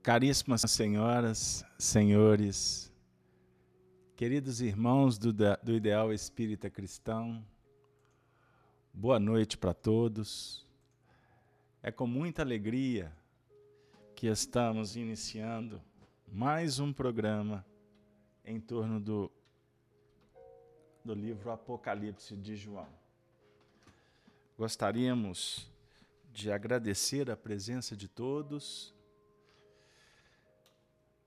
Caríssimas senhoras, senhores, queridos irmãos do Ideal Espírita Cristão, boa noite para todos. É com muita alegria que estamos iniciando mais um programa em torno do livro Apocalipse de João. Gostaríamos de agradecer a presença de todos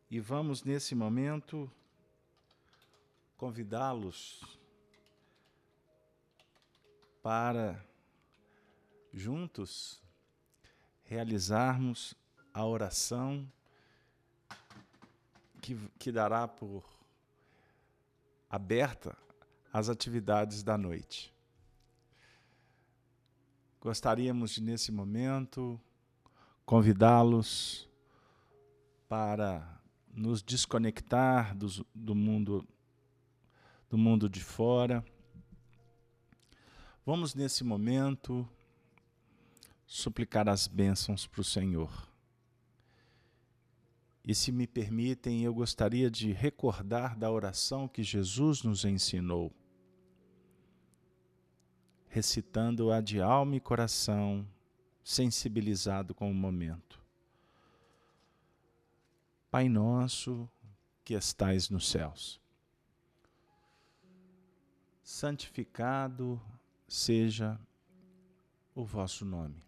e vamos, nesse momento, convidá-los para, juntos, realizarmos a oração que dará por aberta as atividades da noite. Gostaríamos de, nesse momento, convidá-los para nos desconectar do mundo de fora. Vamos, nesse momento, suplicar as bênçãos para o Senhor. E, se me permitem, eu gostaria de recordar da oração que Jesus nos ensinou, recitando-a de alma e coração, sensibilizado com o momento. Pai nosso, que estais nos céus, santificado seja o vosso nome.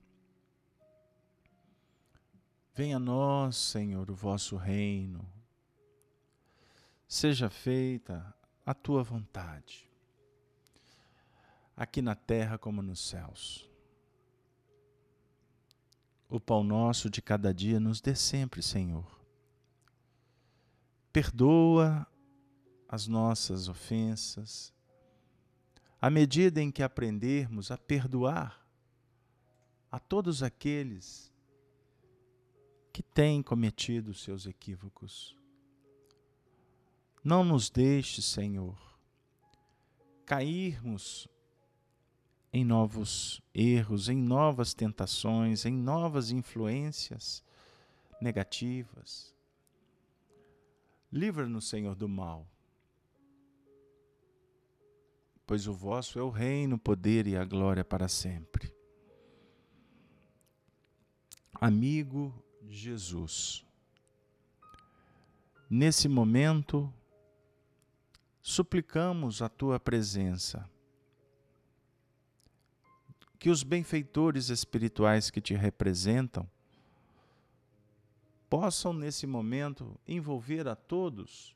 Venha a nós, Senhor, o vosso reino. Seja feita a tua vontade, aqui na terra como nos céus. O pão nosso de cada dia nos dê sempre, Senhor. Perdoa as nossas ofensas, à medida em que aprendermos a perdoar a todos aqueles que têm cometido seus equívocos. Não nos deixe, Senhor, cairmos em novos erros, em novas tentações, em novas influências negativas. Livra-nos, Senhor, do mal, pois o vosso é o reino, o poder e a glória para sempre. Amigo Jesus, nesse momento, suplicamos a tua presença, que os benfeitores espirituais que te representam possam, nesse momento, envolver a todos,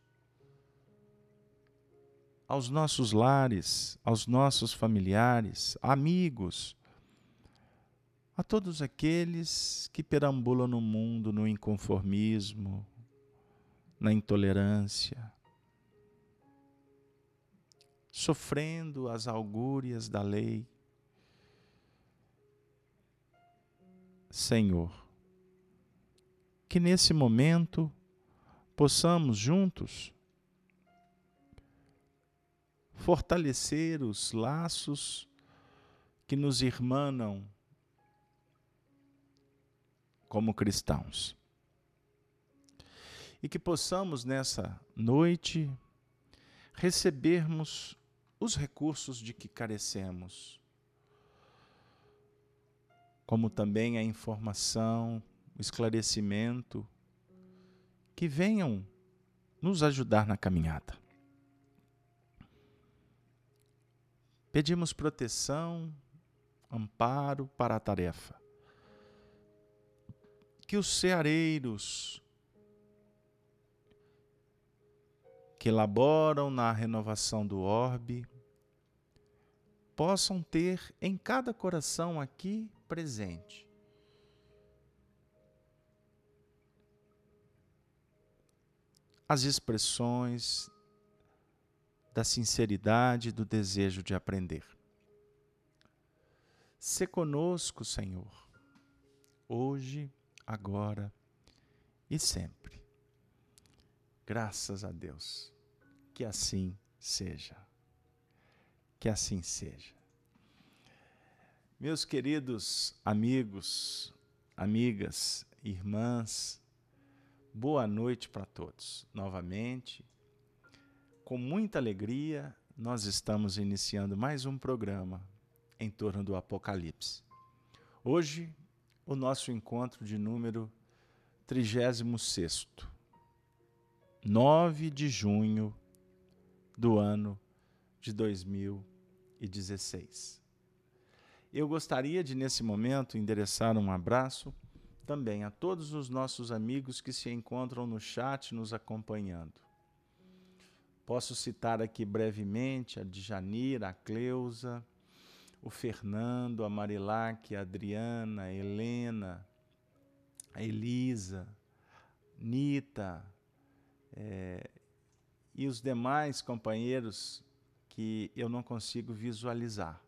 aos nossos lares, aos nossos familiares, amigos, a todos aqueles que perambulam no mundo, no inconformismo, na intolerância, sofrendo as algúrias da lei. Senhor, que nesse momento possamos juntos fortalecer os laços que nos irmanam como cristãos. E que possamos nessa noite recebermos os recursos de que carecemos, como também a informação, o esclarecimento, que venham nos ajudar na caminhada. Pedimos proteção, amparo para a tarefa. Que os ceareiros que elaboram na renovação do orbe possam ter em cada coração aqui presente as expressões da sinceridade e do desejo de aprender. Sê conosco, Senhor, hoje, agora e sempre. Graças a Deus. Que assim seja. Que assim seja. Meus queridos amigos, amigas, irmãs, Boa noite para todos. Novamente, com muita alegria, nós estamos iniciando mais um programa em torno do Apocalipse. Hoje, o nosso encontro de número 36º, 9 de junho do ano de 2016. Eu gostaria de, nesse momento, endereçar um abraço também a todos os nossos amigos que se encontram no chat nos acompanhando. Posso citar aqui brevemente a Djanira, a Cleusa, o Fernando, a Marilac, a Adriana, a Helena, a Elisa, Nita, e os demais companheiros que eu não consigo visualizar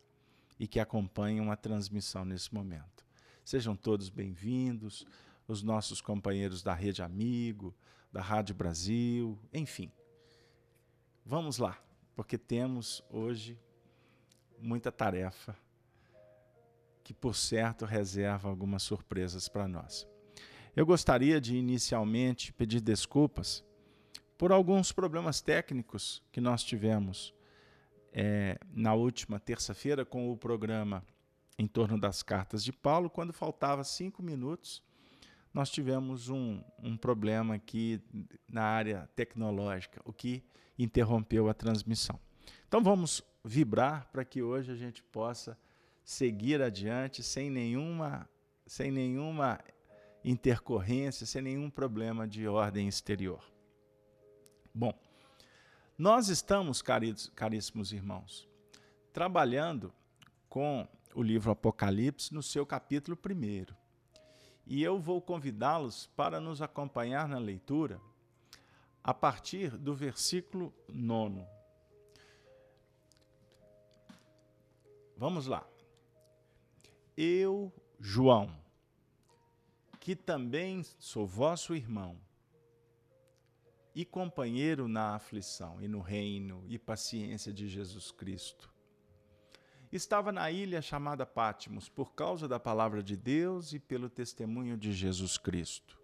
e que acompanham a transmissão nesse momento. Sejam todos bem-vindos, os nossos companheiros da Rede Amigo, da Rádio Brasil, enfim. Vamos lá, porque temos hoje muita tarefa que, por certo, reserva algumas surpresas para nós. Eu gostaria de, inicialmente, pedir desculpas por alguns problemas técnicos que nós tivemos na última terça-feira com o programa em torno das cartas de Paulo. Quando faltava 5 minutos, nós tivemos um problema aqui na área tecnológica, o que interrompeu a transmissão. Então vamos vibrar para que hoje a gente possa seguir adiante sem nenhuma intercorrência, sem nenhum problema de ordem exterior. Bom, nós estamos, caríssimos irmãos, trabalhando com o livro Apocalipse no seu capítulo 1. E eu vou convidá-los para nos acompanhar na leitura a partir do versículo 9. Vamos lá. Eu, João, que também sou vosso irmão e companheiro na aflição e no reino e paciência de Jesus Cristo, estava na ilha chamada Patmos por causa da palavra de Deus e pelo testemunho de Jesus Cristo.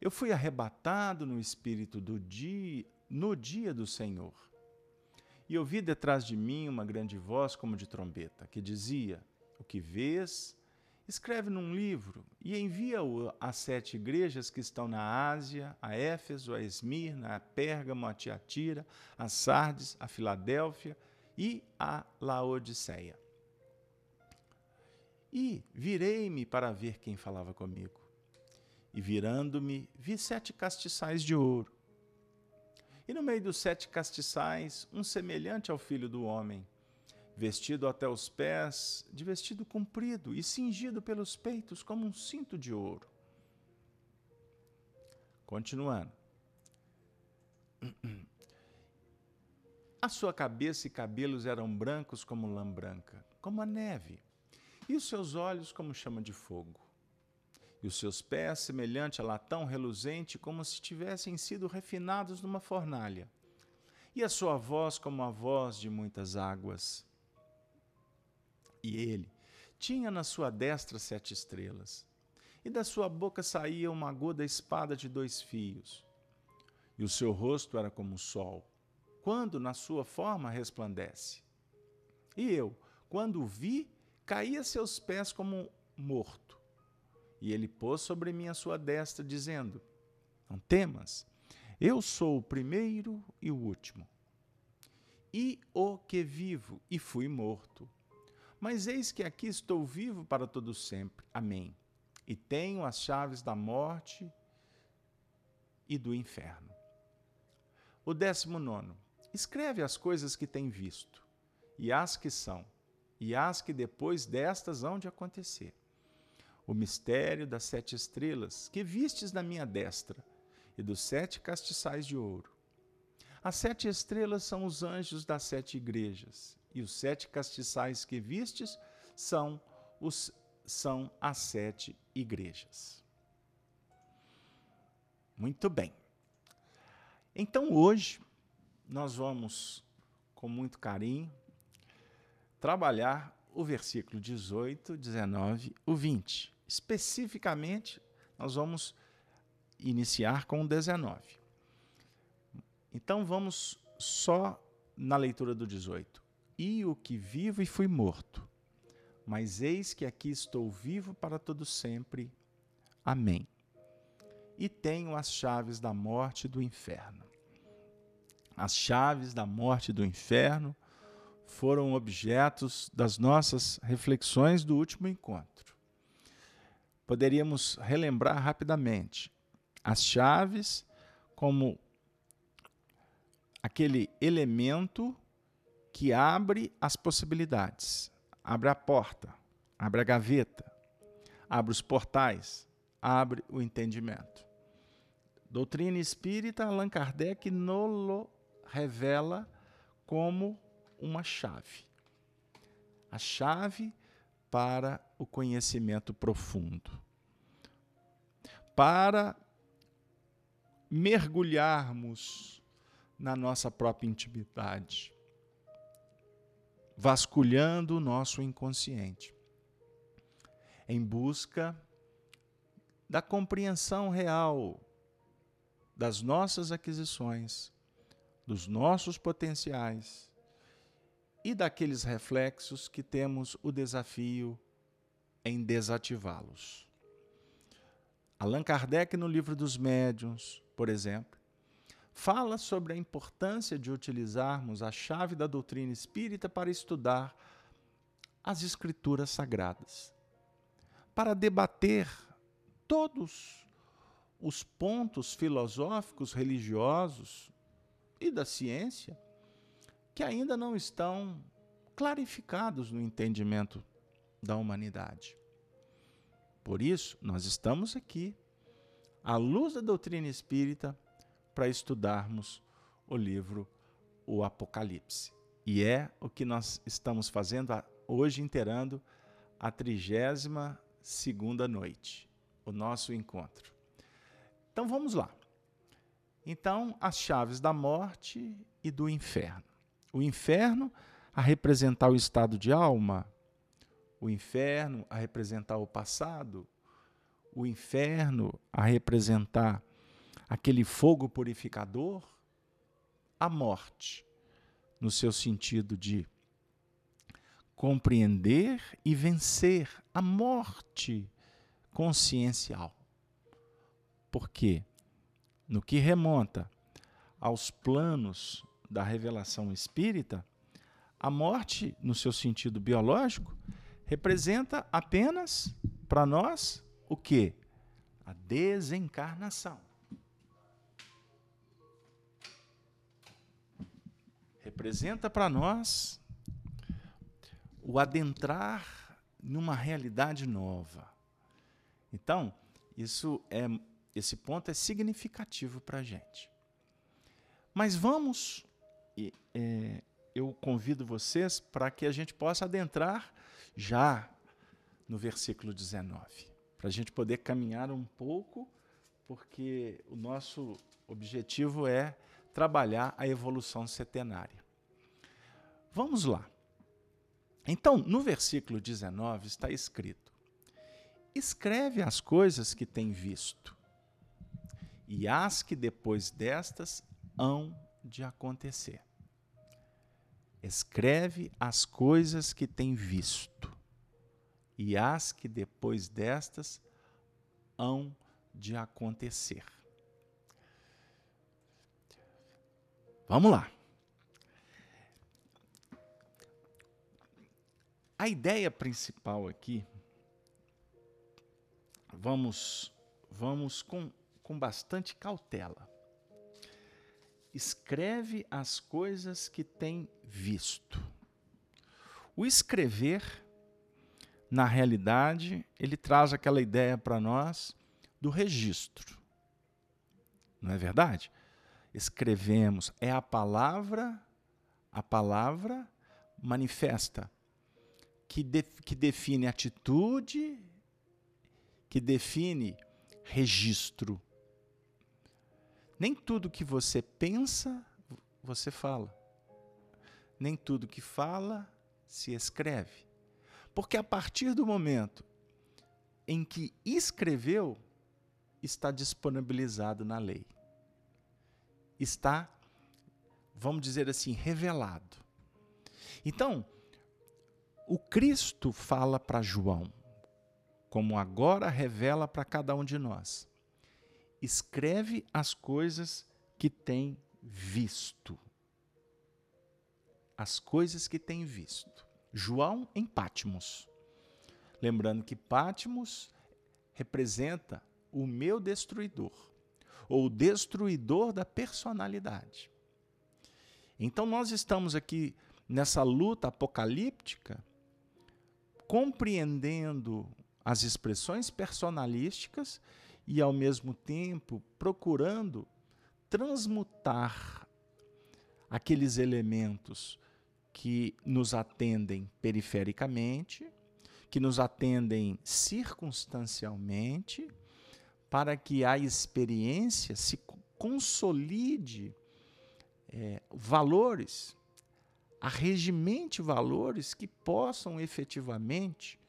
Eu fui arrebatado no espírito no dia do Senhor, e ouvi detrás de mim uma grande voz como de trombeta, que dizia: o que vês, escreve num livro e envia-o às 7 igrejas que estão na Ásia, a Éfeso, a Esmirna, a Pérgamo, a Tiatira, a Sardes, a Filadélfia e a Laodiceia. E virei-me para ver quem falava comigo. E virando-me, vi 7 castiçais de ouro. E no meio dos 7 castiçais, um semelhante ao Filho do Homem, vestido até os pés, de vestido comprido e cingido pelos peitos como um cinto de ouro. Continuando. A sua cabeça e cabelos eram brancos como lã branca, como a neve, e os seus olhos como chama de fogo. E os seus pés semelhante a latão reluzente, como se tivessem sido refinados numa fornalha. E a sua voz como a voz de muitas águas. E ele tinha na sua destra 7 estrelas, e da sua boca saía uma aguda espada de 2 fios. E o seu rosto era como o sol, quando na sua forma resplandece. E eu, quando o vi, caí a seus pés como morto. E ele pôs sobre mim a sua destra, dizendo: não temas, eu sou o primeiro e o último, e o que vivo, e fui morto. Mas eis que aqui estou vivo para todo sempre. Amém. E tenho as chaves da morte e do inferno. O 19. Escreve as coisas que tem visto, e as que são, e as que depois destas hão de acontecer. O mistério das 7 estrelas que vistes na minha destra, e dos 7 castiçais de ouro. As 7 estrelas são os anjos das 7 igrejas, e os 7 castiçais que vistes são as 7 igrejas. Muito bem. Então hoje nós vamos, com muito carinho, trabalhar o versículo 18, 19, o 20. Especificamente, nós vamos iniciar com o 19. Então vamos só na leitura do 18. E o que vivo e fui morto, mas eis que aqui estou vivo para todo sempre. Amém. E tenho as chaves da morte e do inferno. As chaves da morte e do inferno foram objetos das nossas reflexões do último encontro. Poderíamos relembrar rapidamente as chaves como aquele elemento que abre as possibilidades, abre a porta, abre a gaveta, abre os portais, abre o entendimento. Doutrina espírita, Allan Kardec nos revela como uma chave. A chave para o conhecimento profundo. Para mergulharmos na nossa própria intimidade, vasculhando o nosso inconsciente, em busca da compreensão real das nossas aquisições, dos nossos potenciais e daqueles reflexos que temos o desafio em desativá-los. Allan Kardec, no Livro dos Médiuns, por exemplo, fala sobre a importância de utilizarmos a chave da doutrina espírita para estudar as escrituras sagradas, para debater todos os pontos filosóficos, religiosos e da ciência que ainda não estão clarificados no entendimento da humanidade. Por isso, nós estamos aqui, à luz da doutrina espírita, para estudarmos o livro O Apocalipse. E é o que nós estamos fazendo hoje, inteirando a 32ª noite, o nosso encontro. Então vamos lá. Então, as chaves da morte e do inferno. O inferno a representar o estado de alma, o inferno a representar o passado, o inferno a representar aquele fogo purificador, a morte, no seu sentido de compreender e vencer a morte consciencial. Porque, no que remonta aos planos da revelação espírita, a morte, no seu sentido biológico, representa apenas, para nós, o quê? A desencarnação. Representa para nós o adentrar numa realidade nova. Então, esse ponto é significativo para a gente. Mas vamos, eu convido vocês para que a gente possa adentrar já no versículo 19, para a gente poder caminhar um pouco, porque o nosso objetivo é trabalhar a evolução setenária. Vamos lá. Então, no versículo 19 está escrito: escreve as coisas que tem visto, e as que depois destas hão de acontecer. Escreve as coisas que tem visto, e as que depois destas hão de acontecer. Vamos lá. A ideia principal aqui, vamos com bastante cautela. Escreve as coisas que tem visto. O escrever, na realidade, ele traz aquela ideia para nós do registro. Não é verdade? Escrevemos, é a palavra manifesta, que define atitude, que define registro. Nem tudo que você pensa, você fala. Nem tudo que fala, se escreve. Porque a partir do momento em que escreveu, está disponibilizado na lei. Está, vamos dizer assim, revelado. Então, o Cristo fala para João, como agora revela para cada um de nós. Escreve as coisas que tem visto. As coisas que tem visto. João em Patmos. Lembrando que Patmos representa o meu destruidor, ou o destruidor da personalidade. Então nós estamos aqui nessa luta apocalíptica, compreendendo as expressões personalísticas e, ao mesmo tempo, procurando transmutar aqueles elementos que nos atendem perifericamente, que nos atendem circunstancialmente, para que a experiência se consolide valores, arregimente valores que possam efetivamente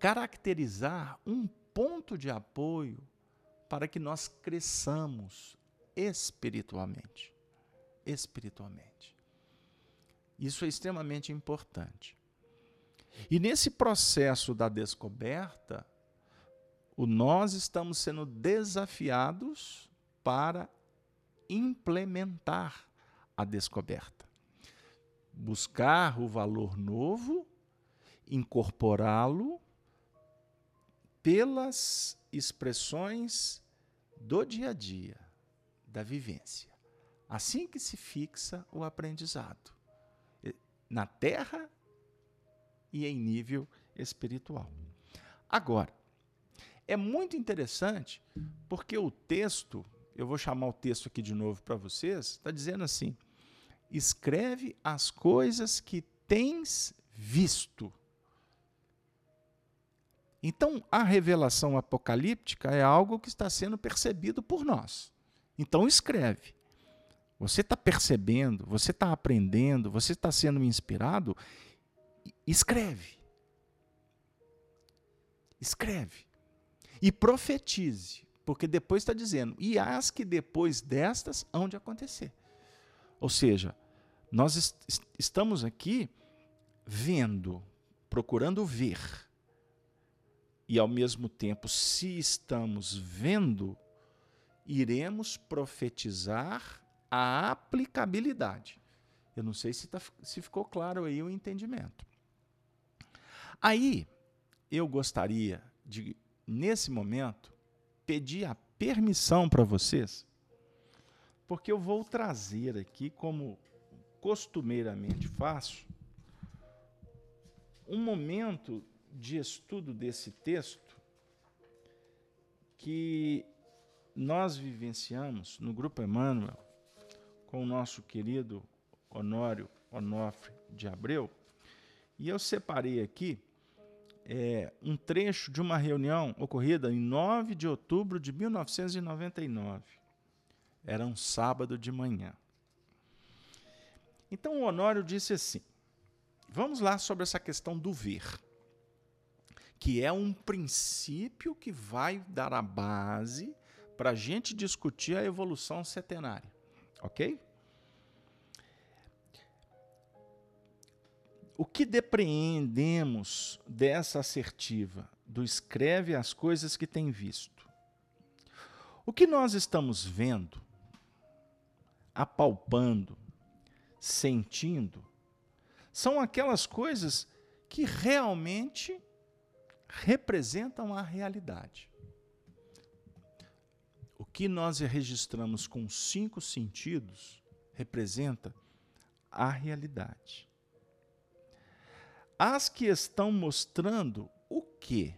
caracterizar um ponto de apoio para que nós cresçamos espiritualmente. Espiritualmente. Isso é extremamente importante. E nesse processo da descoberta, nós estamos sendo desafiados para implementar a descoberta. Buscar o valor novo, incorporá-lo pelas expressões do dia a dia, da vivência. Assim que se fixa o aprendizado, na terra e em nível espiritual. Agora, é muito interessante porque o texto, eu vou chamar o texto aqui de novo para vocês, está dizendo assim: escreve as coisas que tens visto. Então, a revelação apocalíptica é algo que está sendo percebido por nós. Então, escreve. Você está percebendo, você está aprendendo, você está sendo inspirado, escreve. Escreve. E profetize, porque depois está dizendo, e as que depois destas hão de acontecer. Ou seja, nós estamos aqui vendo, procurando ver, e ao mesmo tempo, se estamos vendo, iremos profetizar a aplicabilidade. Eu não sei se ficou claro aí o entendimento. Aí, eu gostaria de, nesse momento, pedir a permissão para vocês, porque eu vou trazer aqui, como costumeiramente faço, um momento de estudo desse texto que nós vivenciamos no Grupo Emmanuel com o nosso querido Honório Onofre de Abreu, e eu separei aqui um trecho de uma reunião ocorrida em 9 de outubro de 1999. Era um sábado de manhã. Então o Honório disse assim, vamos lá sobre essa questão do ver, que é um princípio que vai dar a base para a gente discutir a evolução setenária. Ok? O que depreendemos dessa assertiva do escreve as coisas que tem visto? O que nós estamos vendo, apalpando, sentindo, são aquelas coisas que realmente representam a realidade. O que nós registramos com 5 sentidos representa a realidade. As que estão mostrando o quê?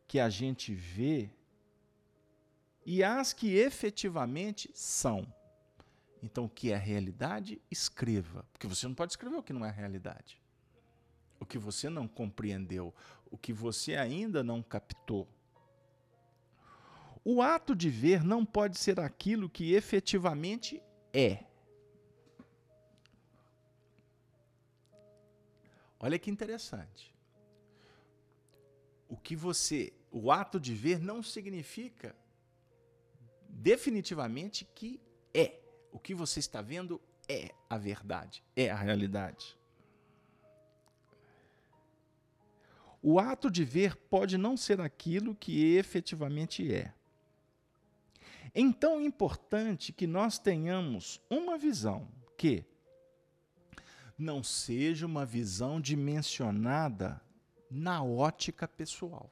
Que a gente vê e as que efetivamente são. Então, o que é realidade, escreva. Porque você não pode escrever o que não é realidade. O que você não compreendeu, o que você ainda não captou. O ato de ver não pode ser aquilo que efetivamente é. Olha que interessante. O que você o ato de ver não significa definitivamente que é. O que você está vendo é a verdade, é a realidade. O ato de ver pode não ser aquilo que efetivamente é. Então é importante que nós tenhamos uma visão que não seja uma visão dimensionada na ótica pessoal.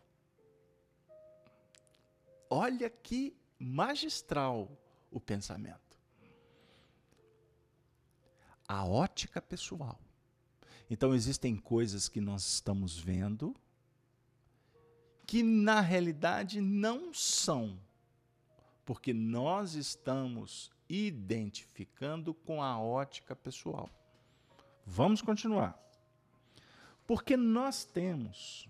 Olha que magistral o pensamento. A ótica pessoal. Então existem coisas que nós estamos vendo que na realidade não são, porque nós estamos identificando com a ótica pessoal. Vamos continuar. Porque nós temos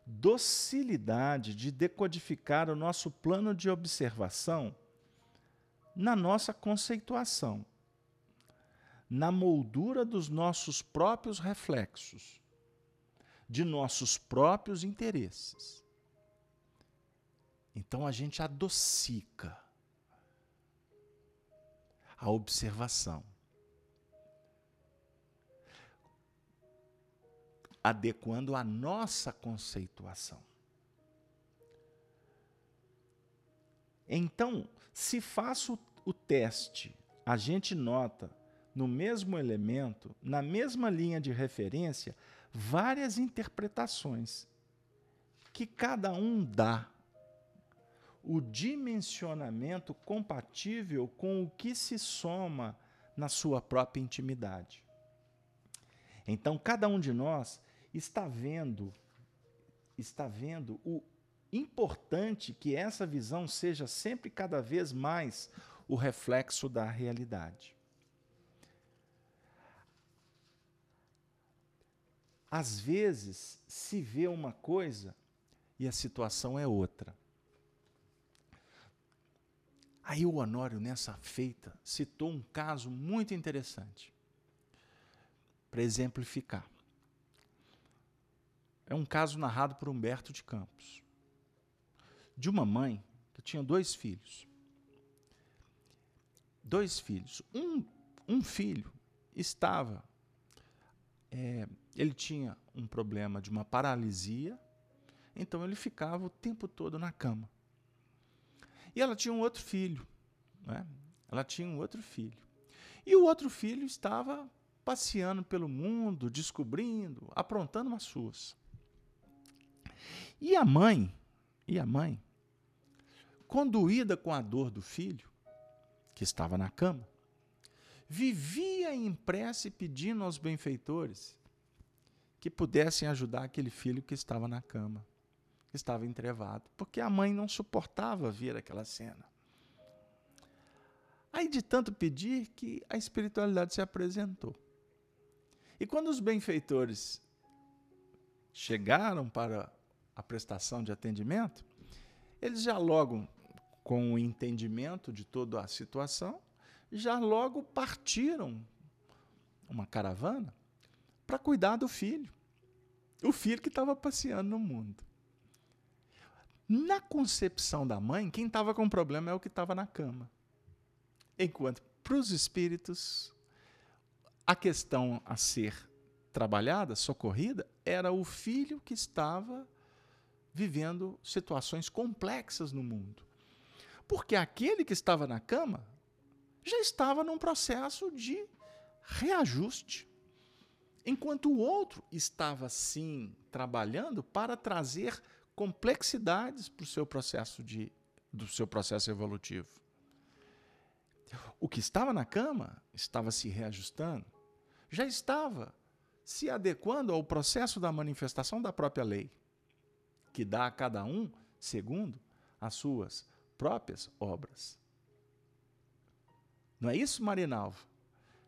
docilidade de decodificar o nosso plano de observação na nossa conceituação, na moldura dos nossos próprios reflexos, de nossos próprios interesses. Então a gente adocica a observação, adequando a nossa conceituação. Então, se faço o teste, a gente nota no mesmo elemento, na mesma linha de referência, várias interpretações que cada um dá o dimensionamento compatível com o que se soma na sua própria intimidade. Então, cada um de nós está vendo o importante que essa visão seja sempre cada vez mais o reflexo da realidade. Às vezes, se vê uma coisa e a situação é outra. Aí o Honório, nessa feita, citou um caso muito interessante para exemplificar. É um caso narrado por Humberto de Campos, de uma mãe que tinha dois filhos. Um filho estava... ele tinha um problema de uma paralisia, então ele ficava o tempo todo na cama. E ela tinha um outro filho, né? E o outro filho estava passeando pelo mundo, descobrindo, aprontando umas suas. E a mãe, conduída com a dor do filho, que estava na cama, vivia em prece pedindo aos benfeitores que pudessem ajudar aquele filho que estava na cama, que estava entrevado, porque a mãe não suportava ver aquela cena. Aí, de tanto pedir, que a espiritualidade se apresentou. E quando os benfeitores chegaram para a prestação de atendimento, eles já logo, com o entendimento de toda a situação, já logo partiram uma caravana para cuidar do filho. O filho que estava passeando no mundo. Na concepção da mãe, quem estava com problema é o que estava na cama. Enquanto, para os espíritos, a questão a ser trabalhada, socorrida, era o filho que estava vivendo situações complexas no mundo. Porque aquele que estava na cama já estava num processo de reajuste. Enquanto o outro estava, sim, trabalhando para trazer complexidades para o seu processo evolutivo. O que estava na cama estava se reajustando, já estava se adequando ao processo da manifestação da própria lei, que dá a cada um segundo as suas próprias obras. Não é isso, Marinalva?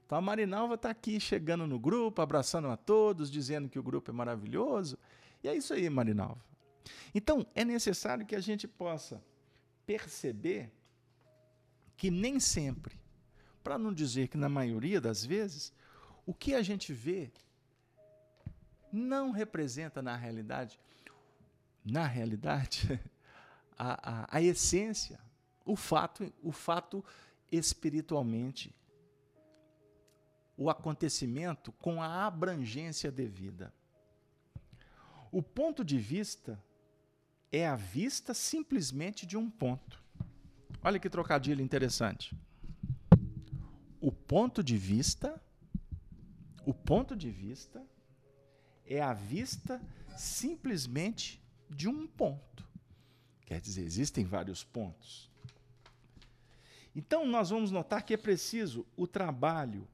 Então a Marinalva está aqui chegando no grupo, abraçando a todos, dizendo que o grupo é maravilhoso. E é isso aí, Marinalva. Então, é necessário que a gente possa perceber que nem sempre, para não dizer que na maioria das vezes, o que a gente vê não representa na realidade, a essência, o fato espiritualmente, o acontecimento com a abrangência devida. O ponto de vista é a vista simplesmente de um ponto. Olha que trocadilho interessante. O ponto de vista é a vista simplesmente de um ponto. Quer dizer, existem vários pontos. Então, nós vamos notar que é preciso o trabalho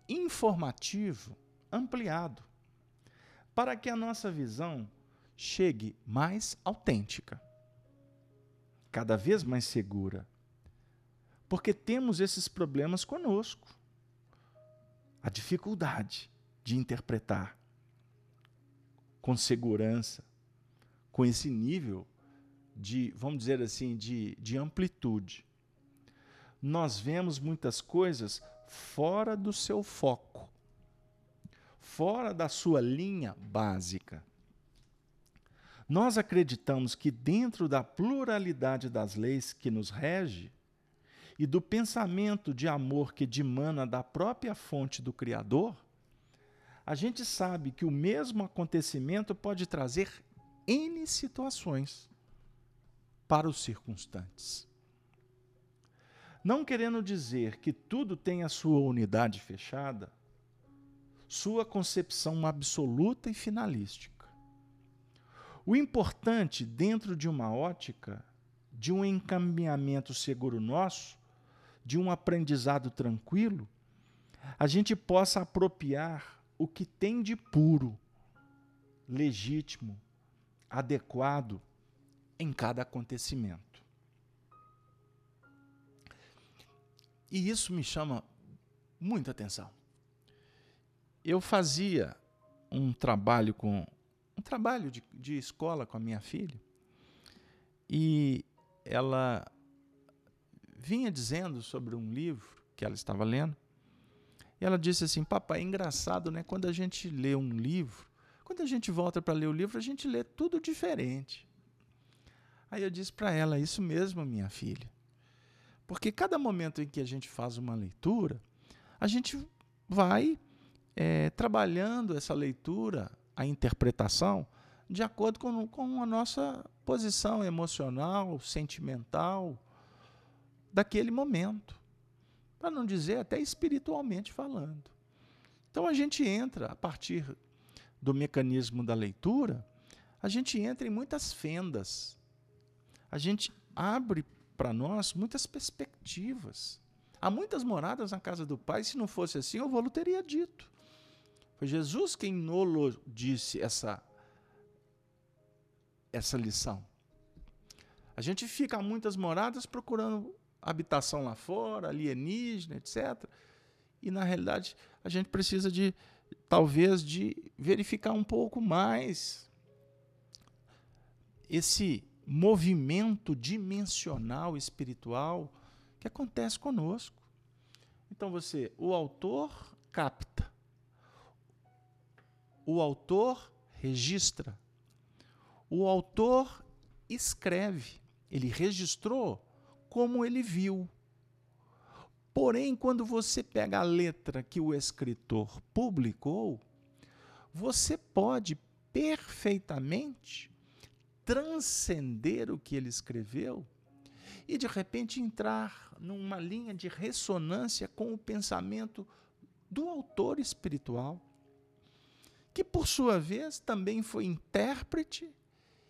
informativo ampliado para que a nossa visão chegue mais autêntica, cada vez mais segura. Porque temos esses problemas conosco. A dificuldade de interpretar com segurança, com esse nível de, vamos dizer assim, de amplitude. Nós vemos muitas coisas fora do seu foco, fora da sua linha básica. Nós acreditamos que dentro da pluralidade das leis que nos rege e do pensamento de amor que dimana da própria fonte do Criador, a gente sabe que o mesmo acontecimento pode trazer N situações para os circunstantes. Não querendo dizer que tudo tem a sua unidade fechada, sua concepção absoluta e finalística. O importante, dentro de uma ótica, de um encaminhamento seguro nosso, de um aprendizado tranquilo, a gente possa apropriar o que tem de puro, legítimo, adequado em cada acontecimento. E isso me chama muita atenção. Eu fazia um trabalho de escola com a minha filha, e ela vinha dizendo sobre um livro que ela estava lendo, e ela disse assim: papai, é engraçado, né? Quando a gente lê um livro, quando a gente volta para ler o livro, a gente lê tudo diferente. Aí eu disse para ela: isso mesmo, minha filha. Porque cada momento em que a gente faz uma leitura, a gente vai trabalhando essa leitura, a interpretação, de acordo com a nossa posição emocional, sentimental, daquele momento. Para não dizer até espiritualmente falando. Então a gente entra, a partir do mecanismo da leitura, a gente entra em muitas fendas. A gente abre para nós muitas perspectivas. Há muitas moradas na casa do Pai. Se não fosse assim, o vô teria dito. Foi Jesus quem nos disse essa lição. A gente fica a muitas moradas procurando habitação lá fora, alienígena, etc. E, na realidade, a gente precisa talvez de verificar um pouco mais esse movimento dimensional espiritual que acontece conosco. Então o autor capta, o autor registra, o autor escreve, ele registrou como ele viu. Porém, quando você pega a letra que o escritor publicou, você pode perfeitamente transcender o que ele escreveu e, de repente, entrar numa linha de ressonância com o pensamento do autor espiritual, que, por sua vez, também foi intérprete,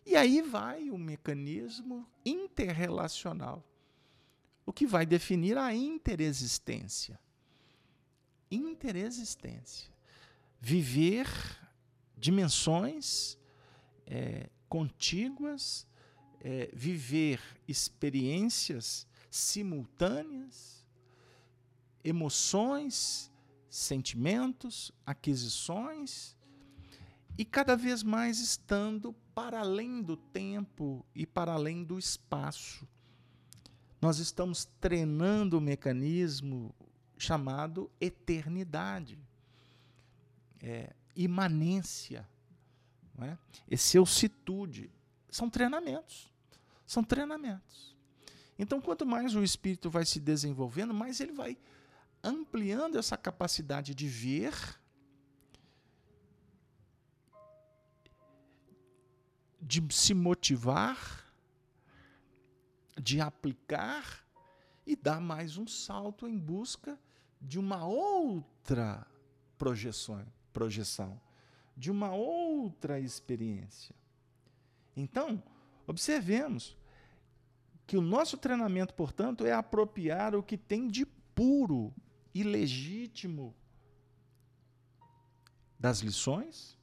e aí vai o mecanismo interrelacional, o que vai definir a interexistência. Interexistência. Viver dimensões contíguas, viver experiências simultâneas, emoções, sentimentos, aquisições, e cada vez mais estando para além do tempo e para além do espaço. Nós estamos treinando o mecanismo chamado eternidade, imanência. não é? Esse eu-citude. São treinamentos. São treinamentos. Então, quanto mais o espírito vai se desenvolvendo, mais ele vai ampliando essa capacidade de ver, de se motivar, de aplicar e dar mais um salto em busca de uma outra projeção, de uma outra experiência. Então, observemos que o nosso treinamento, portanto, é apropriar o que tem de puro e legítimo das lições,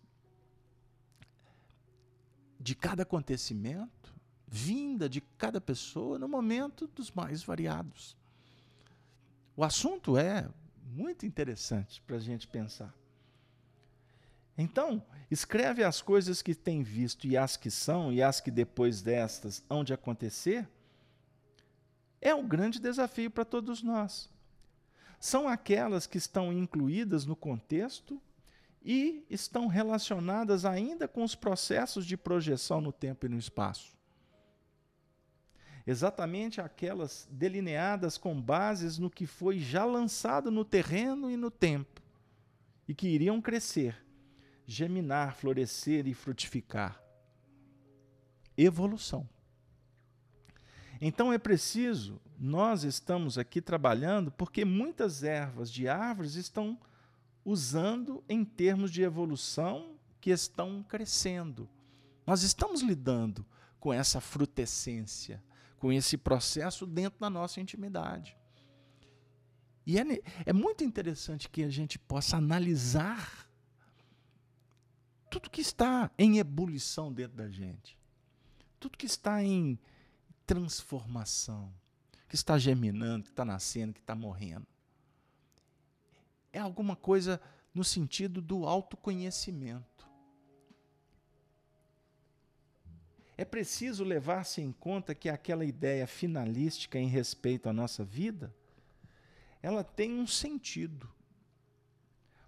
de cada acontecimento, vinda de cada pessoa no momento dos mais variados. O assunto é muito interessante para a gente pensar. Então, escreve as coisas que tem visto e as que são e as que depois destas hão de acontecer. É um grande desafio para todos nós. São aquelas que estão incluídas no contexto e estão relacionadas ainda com os processos de projeção no tempo e no espaço. Exatamente aquelas delineadas com bases no que foi já lançado no terreno e no tempo, e que iriam crescer, germinar, florescer e frutificar. Evolução. Então é preciso, nós estamos aqui trabalhando porque muitas ervas de árvores estão usando em termos de evolução que estão crescendo. Nós estamos lidando com essa frutescência, com esse processo dentro da nossa intimidade. E é muito interessante que a gente possa analisar tudo que está em ebulição dentro da gente, tudo que está em transformação, que está germinando, que está nascendo, que está morrendo. É alguma coisa no sentido do autoconhecimento. É preciso levar-se em conta que aquela ideia finalística em respeito à nossa vida, ela tem um sentido.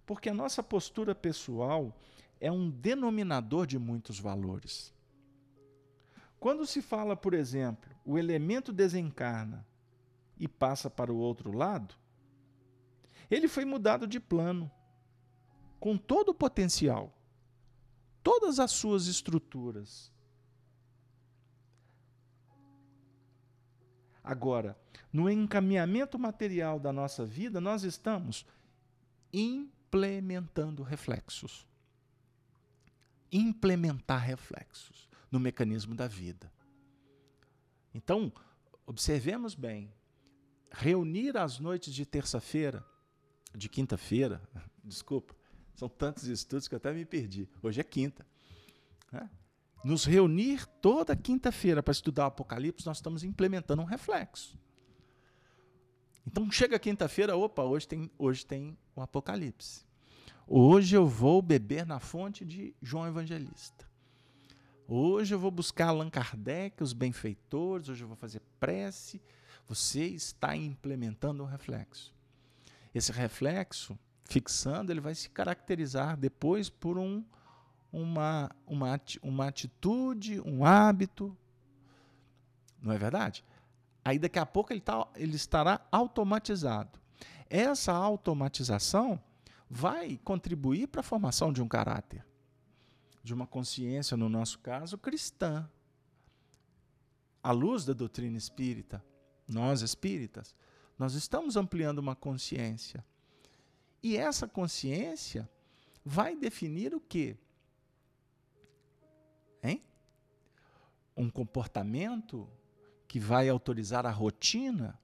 Porque a nossa postura pessoal é um denominador de muitos valores. Quando se fala, por exemplo, o elemento desencarna e passa para o outro lado, ele foi mudado de plano, com todo o potencial, todas as suas estruturas. Agora, no encaminhamento material da nossa vida, nós estamos implementando reflexos. Implementar reflexos no mecanismo da vida. Então, observemos bem, reunir as noites de terça-feira, de quinta-feira, desculpa, são tantos estudos que eu até me perdi, hoje é quinta, né? Nos reunir toda quinta-feira para estudar o Apocalipse, nós estamos implementando um reflexo. Então, chega quinta-feira, opa, hoje tem o Apocalipse. Hoje eu vou beber na fonte de João Evangelista. Hoje eu vou buscar Allan Kardec, os benfeitores, hoje eu vou fazer prece. Você está implementando um reflexo. Esse reflexo, fixando, ele vai se caracterizar depois por uma atitude, um hábito. Não é verdade? Aí daqui a pouco ele estará automatizado. Essa automatização vai contribuir para a formação de um caráter, de uma consciência, no nosso caso, cristã. À luz da doutrina espírita, nós espíritas, nós estamos ampliando uma consciência. E essa consciência vai definir o quê? Um comportamento que vai autorizar a rotina.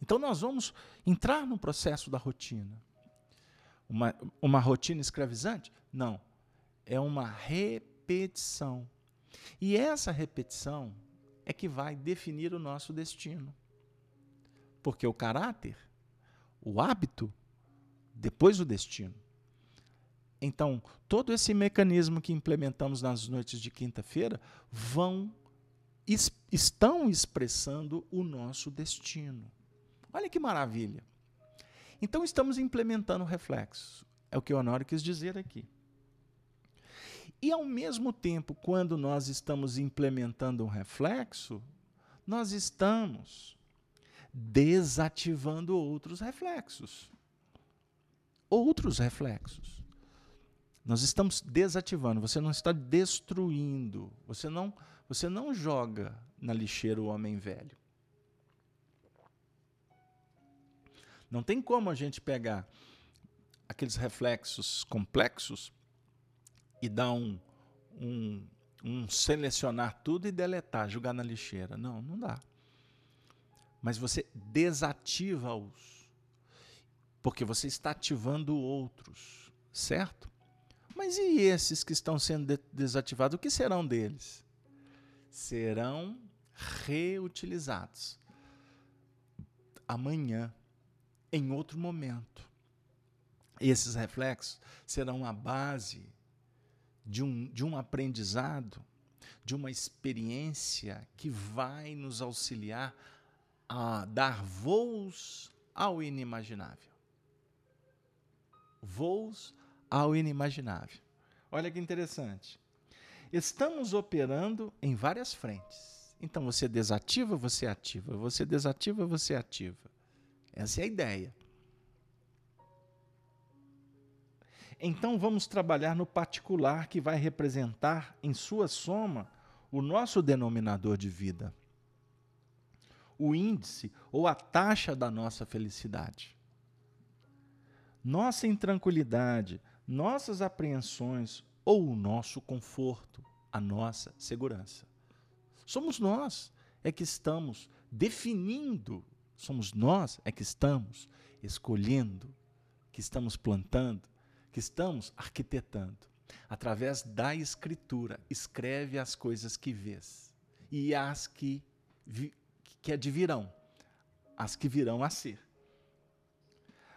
Então nós vamos entrar no processo da rotina. Uma rotina escravizante? Não. É uma repetição. E essa repetição é que vai definir o nosso destino. Porque o caráter, o hábito, depois o destino. Então, todo esse mecanismo que implementamos nas noites de quinta-feira estão expressando o nosso destino. Olha que maravilha. Então, estamos implementando reflexos. É o que o Honório quis dizer aqui. E, ao mesmo tempo, quando nós estamos implementando um reflexo, nós estamos desativando outros reflexos. Outros reflexos. Nós estamos desativando, você não está destruindo, você não joga na lixeira o homem velho. Não tem como a gente pegar aqueles reflexos complexos e dar um selecionar tudo e deletar, jogar na lixeira. Não dá. Mas você desativa-os, porque você está ativando outros, certo? Mas e esses que estão sendo desativados, o que serão deles? Serão reutilizados amanhã, em outro momento. Esses reflexos serão a base de um aprendizado, de uma experiência que vai nos auxiliar a dar voos ao inimaginável. Voos ao inimaginável. Olha que interessante. Estamos operando em várias frentes. Então, você desativa, você ativa. Você desativa, você ativa. Essa é a ideia. Então, vamos trabalhar no particular que vai representar, em sua soma, o nosso denominador de vida. O índice ou a taxa da nossa felicidade. Nossa intranquilidade, nossas apreensões ou o nosso conforto, a nossa segurança. Somos nós é que estamos definindo, somos nós é que estamos escolhendo, que estamos plantando, que estamos arquitetando. Através da escritura, escreve as coisas que vês e as que advirão, as que virão a ser.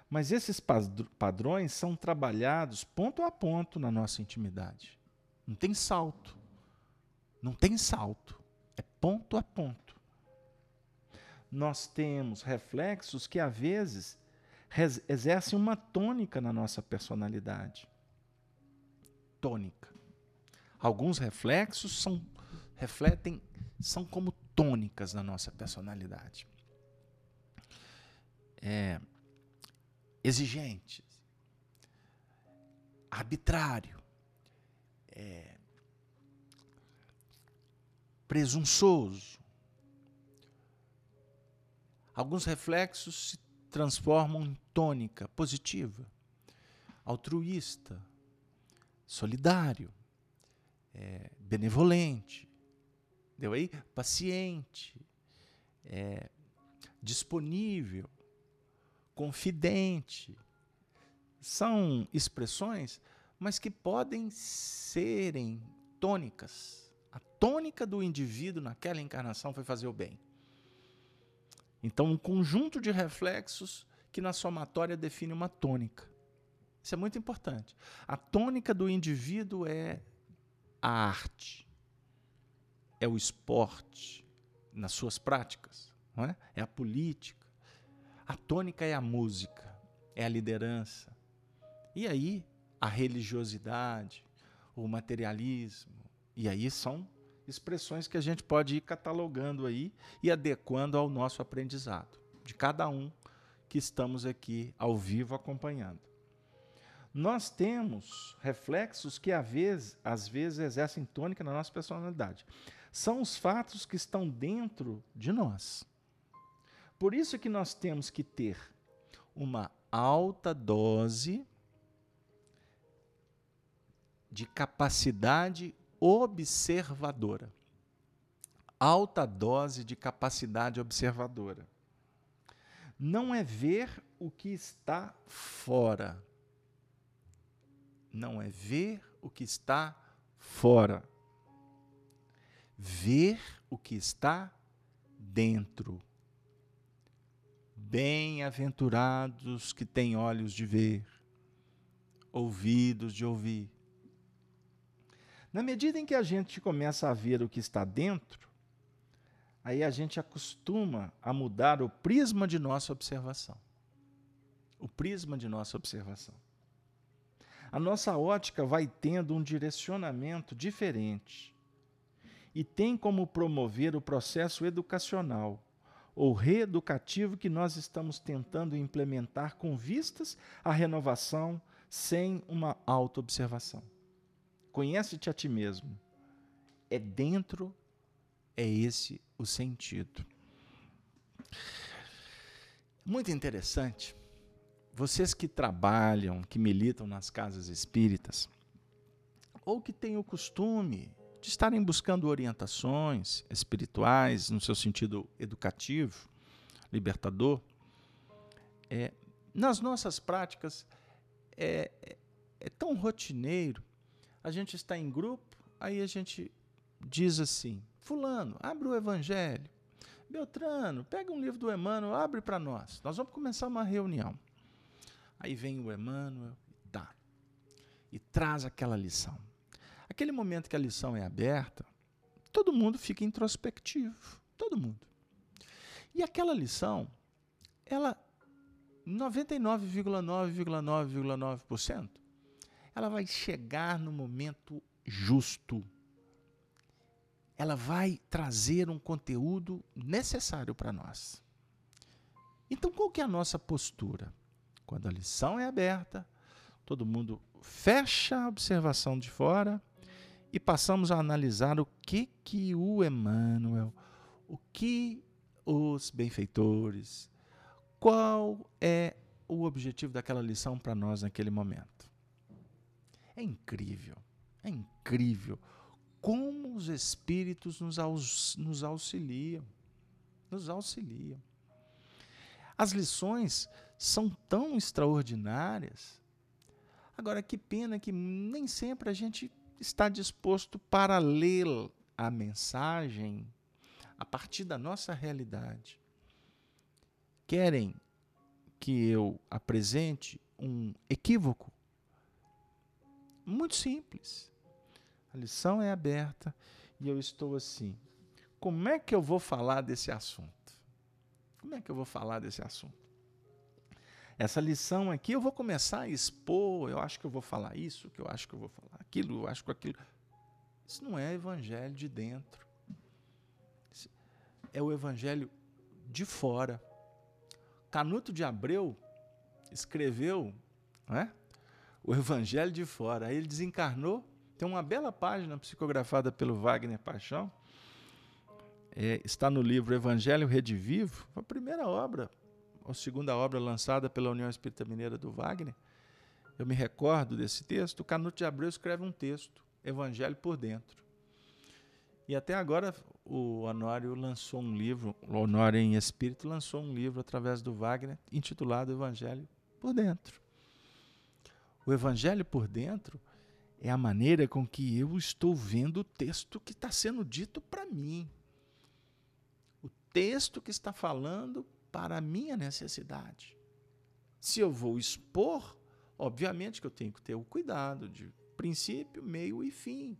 Mas esses padrões são trabalhados ponto a ponto na nossa intimidade. Não tem salto. Não tem salto. É ponto a ponto. Nós temos reflexos que, às vezes, exercem uma tônica na nossa personalidade. Tônica. Alguns reflexos são como tônicas na nossa personalidade. Exigentes, arbitrário, presunçoso. Alguns reflexos se transformam em tônica positiva, altruísta, solidário, benevolente, deu aí? Paciente, disponível, confidente. São expressões, mas que podem serem tônicas. A tônica do indivíduo naquela encarnação foi fazer o bem. Então, um conjunto de reflexos que na somatória define uma tônica. Isso é muito importante. A tônica do indivíduo é a arte, é o esporte nas suas práticas, não é? É a política. A tônica é a música, é a liderança. E aí, a religiosidade, o materialismo. E aí são expressões que a gente pode ir catalogando aí e adequando ao nosso aprendizado, de cada um que estamos aqui ao vivo acompanhando. Nós temos reflexos que às vezes exercem tônica na nossa personalidade. São os fatos que estão dentro de nós. Por isso que nós temos que ter uma alta dose de capacidade observadora. Alta dose de capacidade observadora. Não é ver o que está fora. Não é ver o que está fora. Ver o que está dentro. Bem-aventurados que têm olhos de ver, ouvidos de ouvir. Na medida em que a gente começa a ver o que está dentro, aí a gente acostuma a mudar o prisma de nossa observação. O prisma de nossa observação. A nossa ótica vai tendo um direcionamento diferente e tem como promover o processo educacional ou reeducativo que nós estamos tentando implementar com vistas à renovação sem uma autoobservação. Conhece-te a ti mesmo. É dentro, é esse o sentido. Muito interessante. Vocês que trabalham, que militam nas casas espíritas, ou que têm o costume de estarem buscando orientações espirituais, no seu sentido educativo, libertador, nas nossas práticas é tão rotineiro. A gente está em grupo, aí a gente diz assim: fulano, abre o Evangelho. Beltrano, pega um livro do Emmanuel, abre para nós. Nós vamos começar uma reunião. Aí vem o Emmanuel e traz aquela lição. Aquele momento que a lição é aberta, todo mundo fica introspectivo, todo mundo. E aquela lição, ela, 99,9,9,9%, ela vai chegar no momento justo. Ela vai trazer um conteúdo necessário para nós. Então, qual que é a nossa postura? Quando a lição é aberta, todo mundo fecha a observação de fora e passamos a analisar o que o Emmanuel, o que os benfeitores, qual é o objetivo daquela lição para nós naquele momento. É incrível como os espíritos nos auxiliam. As lições são tão extraordinárias. Agora, que pena que nem sempre a gente está disposto para ler a mensagem a partir da nossa realidade. Querem que eu apresente um equívoco? Muito simples. A lição é aberta e eu estou assim: como é que eu vou falar desse assunto? Essa lição aqui eu vou começar a expor, eu acho que eu vou falar isso, que eu acho que eu vou falar aquilo, eu acho que aquilo. Isso não é evangelho de dentro. É o evangelho de fora. Canuto de Abreu escreveu, o evangelho de fora. Aí ele desencarnou. Tem uma bela página psicografada pelo Wagner Paixão. Está no livro Evangelho Redivivo, a primeira obra, ou segunda obra lançada pela União Espírita Mineira do Wagner. Eu me recordo desse texto. O Canuto de Abreu escreve um texto, Evangelho por Dentro. E até agora o Honório lançou um livro, o Honório em Espírito lançou um livro através do Wagner, intitulado Evangelho por Dentro. O Evangelho por Dentro é a maneira com que eu estou vendo o texto que está sendo dito para mim. O texto que está falando para a minha necessidade. Se eu vou expor, obviamente que eu tenho que ter o cuidado de princípio, meio e fim.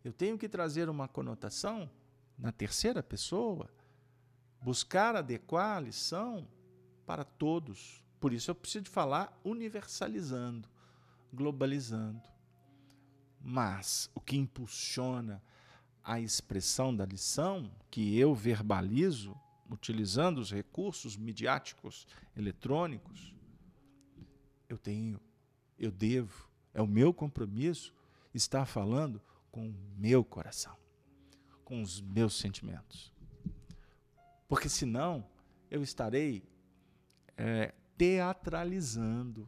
Eu tenho que trazer uma conotação na terceira pessoa, buscar adequar a lição para todos. Por isso eu preciso de falar universalizando, globalizando. Mas o que impulsiona a expressão da lição, que eu verbalizo, utilizando os recursos midiáticos eletrônicos, eu devo, é o meu compromisso estar falando com o meu coração, com os meus sentimentos. Porque senão eu estarei teatralizando.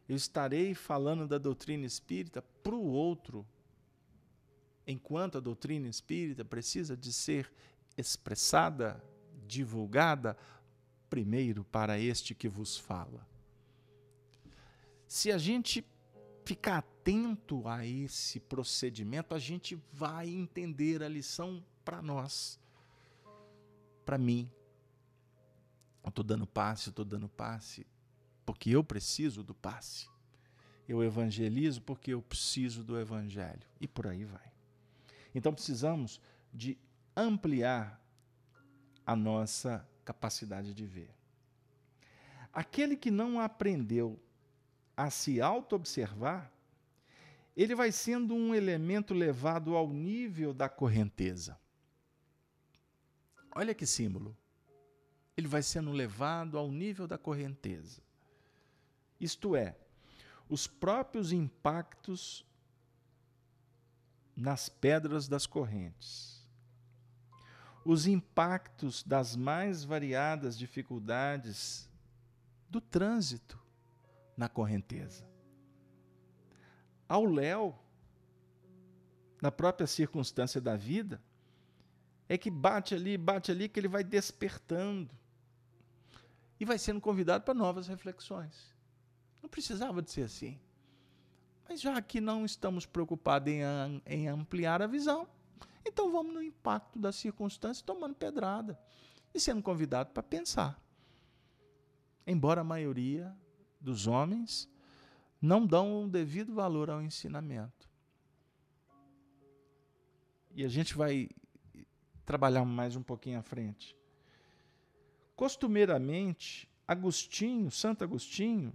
Eu estarei falando da doutrina espírita para o outro, enquanto a doutrina espírita precisa de ser expressada, divulgada, primeiro para este que vos fala. Se a gente ficar atento a esse procedimento, a gente vai entender a lição para nós, para mim. Eu estou dando passe, porque eu preciso do passe. Eu evangelizo porque eu preciso do evangelho. E por aí vai. Então precisamos de ampliar a nossa capacidade de ver. Aquele que não aprendeu a se auto-observar, ele vai sendo um elemento levado ao nível da correnteza. Olha que símbolo. Ele vai sendo levado ao nível da correnteza. Isto é, os próprios impactos nas pedras das correntes, os impactos das mais variadas dificuldades do trânsito na correnteza. Ao léu, na própria circunstância da vida, é que bate ali, que ele vai despertando e vai sendo convidado para novas reflexões. Não precisava de ser assim. Mas já que não estamos preocupados em ampliar a visão, então vamos no impacto das circunstâncias, tomando pedrada e sendo convidado para pensar. Embora a maioria dos homens não dão o devido valor ao ensinamento. E a gente vai trabalhar mais um pouquinho à frente. Costumeiramente, Santo Agostinho,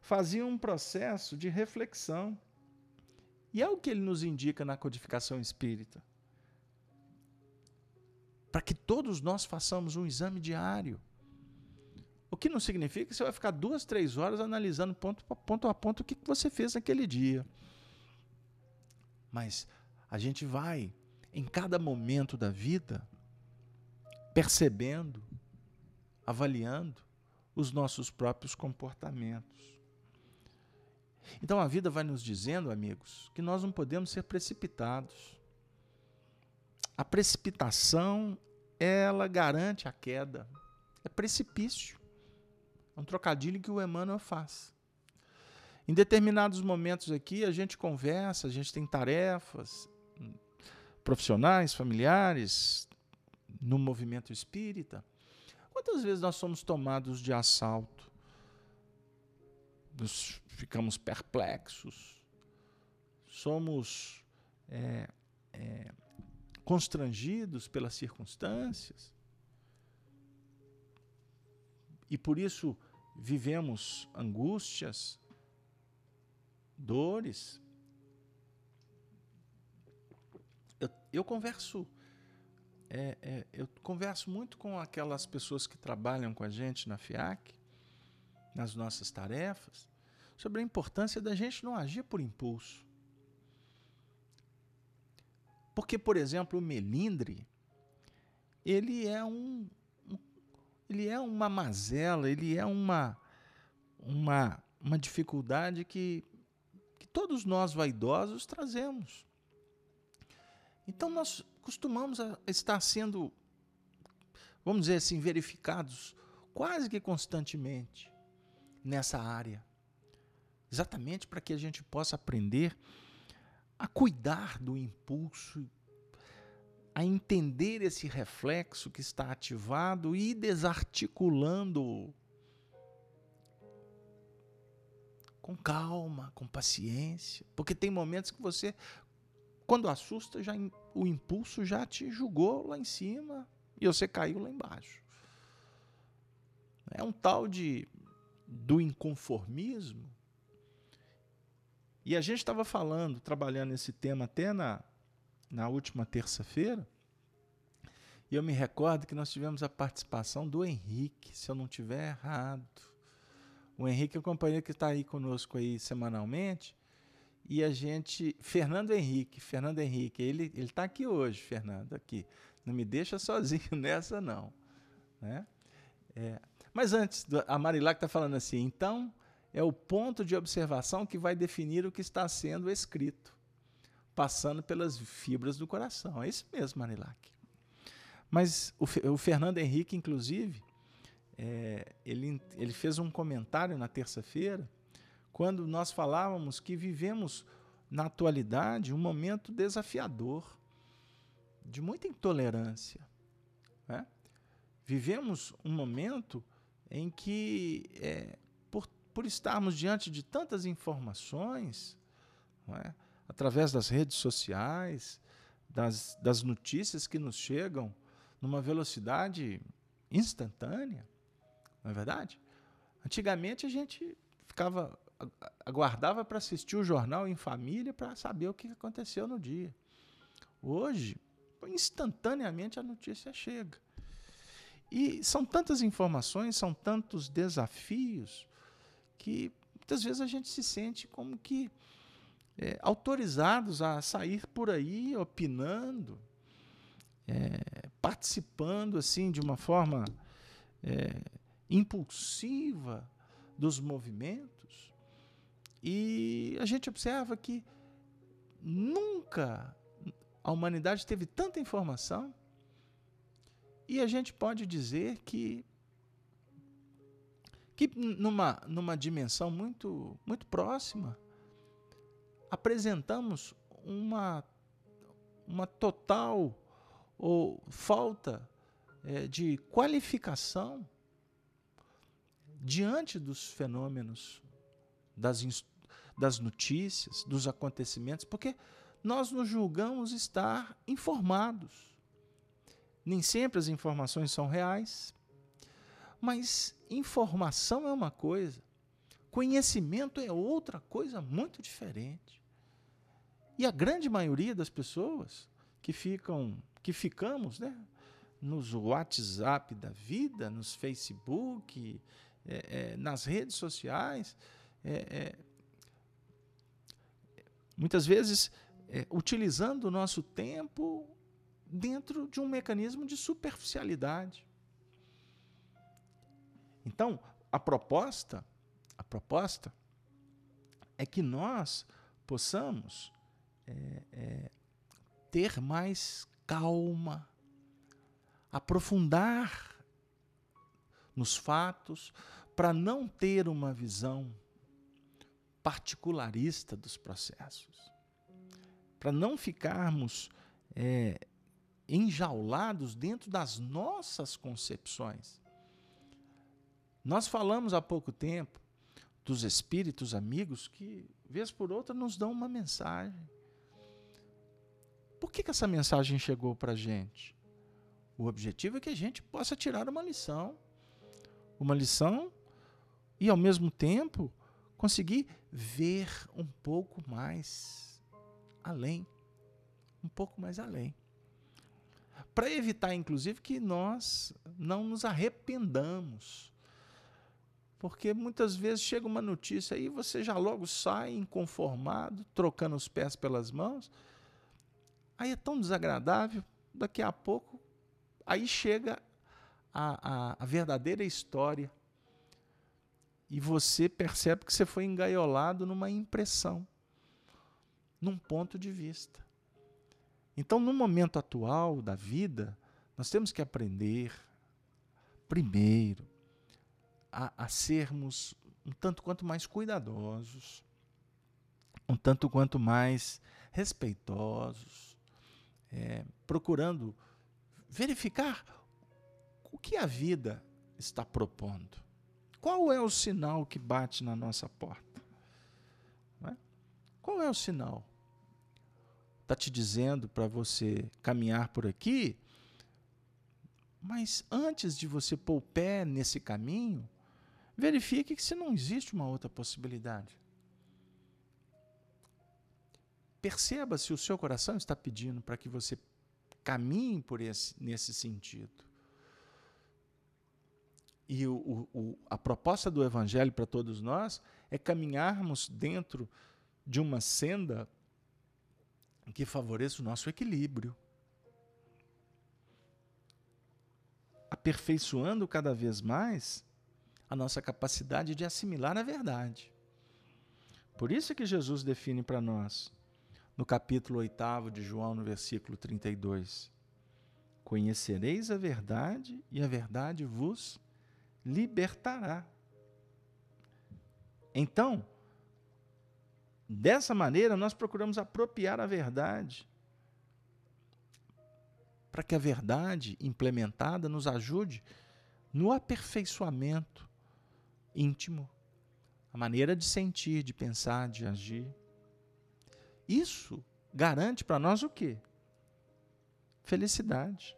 fazia um processo de reflexão. E é o que ele nos indica na codificação espírita. Para que todos nós façamos um exame diário. O que não significa que você vai ficar 2, 3 horas analisando ponto a ponto o que você fez naquele dia. Mas a gente vai, em cada momento da vida, percebendo, avaliando os nossos próprios comportamentos. Então a vida vai nos dizendo, amigos, que nós não podemos ser precipitados. A precipitação, ela garante a queda. É precipício. É um trocadilho que o Emmanuel faz. Em determinados momentos aqui, a gente conversa, a gente tem tarefas profissionais, familiares, no movimento espírita. Quantas vezes nós somos tomados de assalto? Ficamos perplexos, somos constrangidos pelas circunstâncias e por isso vivemos angústias, dores. Eu converso muito com aquelas pessoas que trabalham com a gente na FIAC, nas nossas tarefas, sobre a importância da gente não agir por impulso. Porque, por exemplo, o melindre, ele é uma mazela, ele é uma dificuldade que todos nós vaidosos trazemos. Então nós costumamos a estar sendo, vamos dizer assim, verificados quase que constantemente nessa área. Exatamente para que a gente possa aprender a cuidar do impulso, a entender esse reflexo que está ativado e desarticulando com calma, com paciência. Porque tem momentos que você, quando assusta, o impulso já te jogou lá em cima e você caiu lá embaixo. É um tal do inconformismo. E a gente estava trabalhando esse tema até na última terça-feira, e eu me recordo que nós tivemos a participação do Henrique, se eu não estiver errado. O Henrique é um companheiro que está aí conosco aí semanalmente, e a gente... Fernando Henrique, ele está aqui hoje, Fernando, aqui. Não me deixa sozinho nessa, não. Né? Mas antes, a Marilac está falando assim, então... É o ponto de observação que vai definir o que está sendo escrito, passando pelas fibras do coração. É isso mesmo, Marilac. Mas o Fernando Henrique, inclusive, ele fez um comentário na terça-feira, quando nós falávamos que vivemos, na atualidade, um momento desafiador, de muita intolerância. Né? Vivemos um momento em que... por estarmos diante de tantas informações, não é? Através das redes sociais, das notícias que nos chegam numa velocidade instantânea, não é verdade? Antigamente a gente aguardava para assistir o jornal em família para saber o que aconteceu no dia. Hoje, instantaneamente a notícia chega. E são tantas informações, são tantos desafios, que muitas vezes a gente se sente como que autorizados a sair por aí opinando, participando assim de uma forma impulsiva dos movimentos. E a gente observa que nunca a humanidade teve tanta informação, e a gente pode dizer que numa dimensão muito, muito próxima, apresentamos uma total ou falta de qualificação diante dos fenômenos, das notícias, dos acontecimentos, porque nós nos julgamos estar informados. Nem sempre as informações são reais, mas informação é uma coisa, conhecimento é outra coisa muito diferente. E a grande maioria das pessoas que ficamos, né, nos WhatsApp da vida, nos Facebook, nas redes sociais, muitas vezes utilizando o nosso tempo dentro de um mecanismo de superficialidade. Então, a proposta é que nós possamos ter mais calma, aprofundar nos fatos, para não ter uma visão particularista dos processos, para não ficarmos enjaulados dentro das nossas concepções. Nós falamos há pouco tempo dos espíritos amigos que, vez por outra, nos dão uma mensagem. Por que essa mensagem chegou para a gente? O objetivo é que a gente possa tirar uma lição e, ao mesmo tempo, conseguir ver um pouco mais além. Para evitar, inclusive, que nós não nos arrependamos. Porque muitas vezes chega uma notícia aí, você já logo sai inconformado, trocando os pés pelas mãos. Aí é tão desagradável, daqui a pouco, aí chega a verdadeira história. E você percebe que você foi engaiolado numa impressão, num ponto de vista. Então, no momento atual da vida, nós temos que aprender, primeiro, a sermos um tanto quanto mais cuidadosos, um tanto quanto mais respeitosos, procurando verificar o que a vida está propondo. Qual é o sinal que bate na nossa porta? Não é? Qual é o sinal? Está te dizendo para você caminhar por aqui, mas antes de você pôr o pé nesse caminho, verifique se não existe uma outra possibilidade. Perceba se o seu coração está pedindo para que você caminhe nesse sentido. E a proposta do Evangelho para todos nós é caminharmos dentro de uma senda que favoreça o nosso equilíbrio, aperfeiçoando cada vez mais a nossa capacidade de assimilar a verdade. Por isso que Jesus define para nós, no capítulo 8 de João, no versículo 32, conhecereis a verdade e a verdade vos libertará. Então, dessa maneira, nós procuramos apropriar a verdade, para que a verdade implementada nos ajude no aperfeiçoamento íntimo, a maneira de sentir, de pensar, de agir. Isso garante para nós o quê? Felicidade.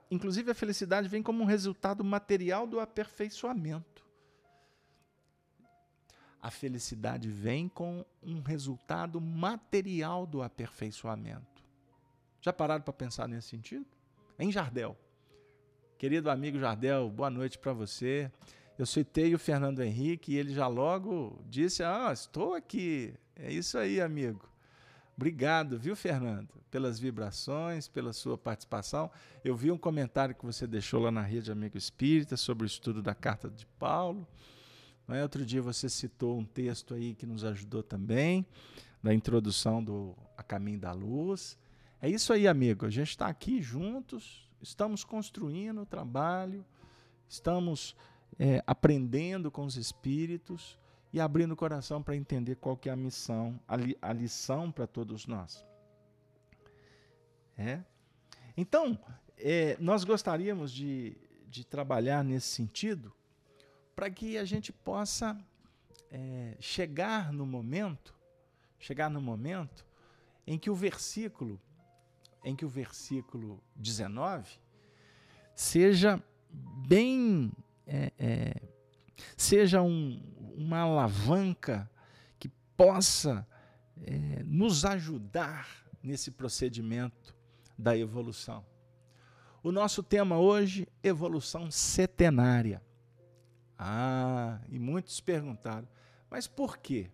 Inclusive, a felicidade vem como um resultado material do aperfeiçoamento. A felicidade vem com um resultado material do aperfeiçoamento. Já pararam para pensar nesse sentido? Em Jardel. Querido amigo Jardel, boa noite para você. Eu citei o Fernando Henrique e ele já logo disse, estou aqui. É isso aí, amigo. Obrigado, viu, Fernando, pelas vibrações, pela sua participação. Eu vi um comentário que você deixou lá na Rede Amigo Espírita sobre o estudo da Carta de Paulo. Outro dia você citou um texto aí que nos ajudou também, da introdução do A Caminho da Luz. É isso aí, amigo. A gente está aqui juntos, estamos construindo o trabalho, estamos aprendendo com os espíritos e abrindo o coração para entender qual que é a missão, a lição para todos nós. Então, nós gostaríamos de trabalhar nesse sentido para que a gente possa chegar no momento em que o versículo 19 seja bem seja uma alavanca que possa nos ajudar nesse procedimento da evolução. O nosso tema hoje, evolução setenária. E muitos perguntaram, mas por quê?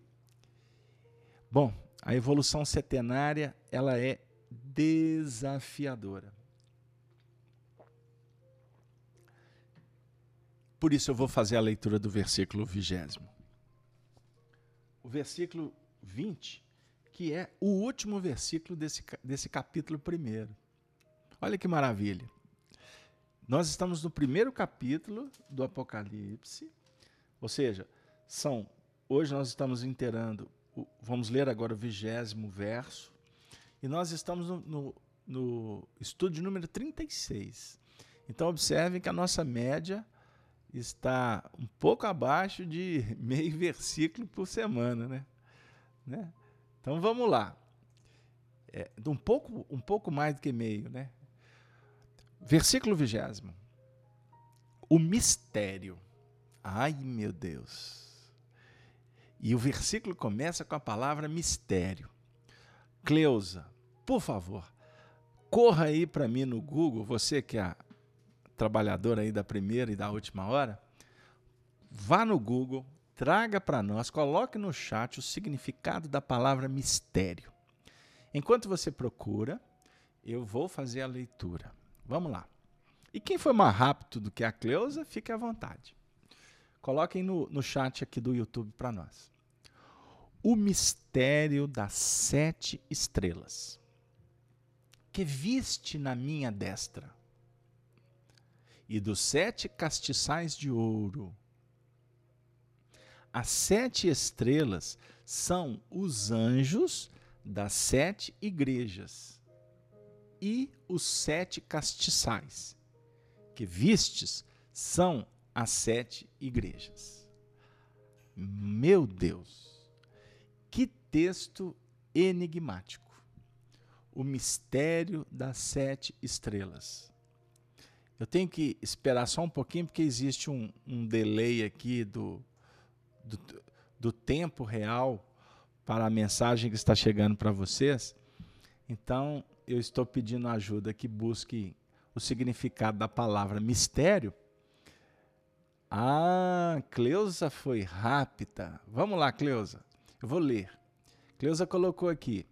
Bom, a evolução setenária, ela é desafiadora. Por isso eu vou fazer a leitura do versículo 20. O versículo 20, que é o último versículo desse capítulo 1. Olha que maravilha. Nós estamos no primeiro capítulo do Apocalipse, ou seja, hoje nós estamos inteirando, vamos ler agora o 20º verso, e nós estamos no estudo de número 36. Então observem que a nossa média está um pouco abaixo de meio versículo por semana, né? Então vamos lá. Um pouco mais do que meio, né? Versículo 20. O mistério. Ai, meu Deus. E o versículo começa com a palavra mistério. Cleusa, por favor, corra aí para mim no Google, você que é a trabalhadora aí da primeira e da última hora, vá no Google, traga para nós, coloque no chat o significado da palavra mistério. Enquanto você procura, eu vou fazer a leitura. Vamos lá. E quem foi mais rápido do que a Cleusa, fique à vontade. Coloquem no chat aqui do YouTube para nós. O mistério das 7 estrelas, que viste na minha destra, e dos 7 castiçais de ouro. As 7 estrelas são os anjos das 7 igrejas, e os 7 castiçais que vistes são as 7 igrejas. Meu Deus, que texto enigmático! O mistério das 7 estrelas. Eu tenho que esperar só um pouquinho, porque existe um delay aqui do tempo real para a mensagem que está chegando para vocês. Então, eu estou pedindo ajuda que busque o significado da palavra mistério. Cleusa foi rápida. Vamos lá, Cleusa. Eu vou ler. Cleusa colocou aqui.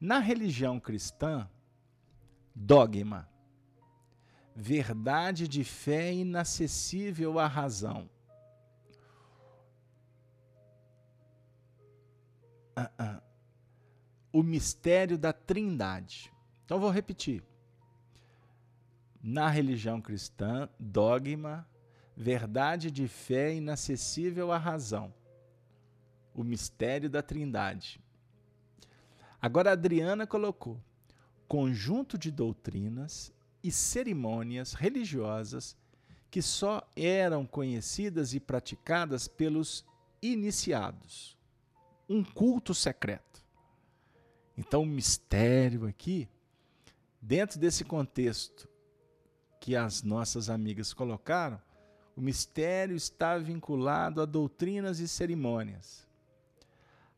Na religião cristã, dogma, verdade de fé inacessível à razão. O mistério da Trindade. Então, vou repetir. Na religião cristã, dogma, verdade de fé inacessível à razão. O mistério da Trindade. Agora, a Adriana colocou conjunto de doutrinas e cerimônias religiosas que só eram conhecidas e praticadas pelos iniciados. Um culto secreto. Então, o mistério aqui, dentro desse contexto que as nossas amigas colocaram, O mistério está vinculado a doutrinas e cerimônias.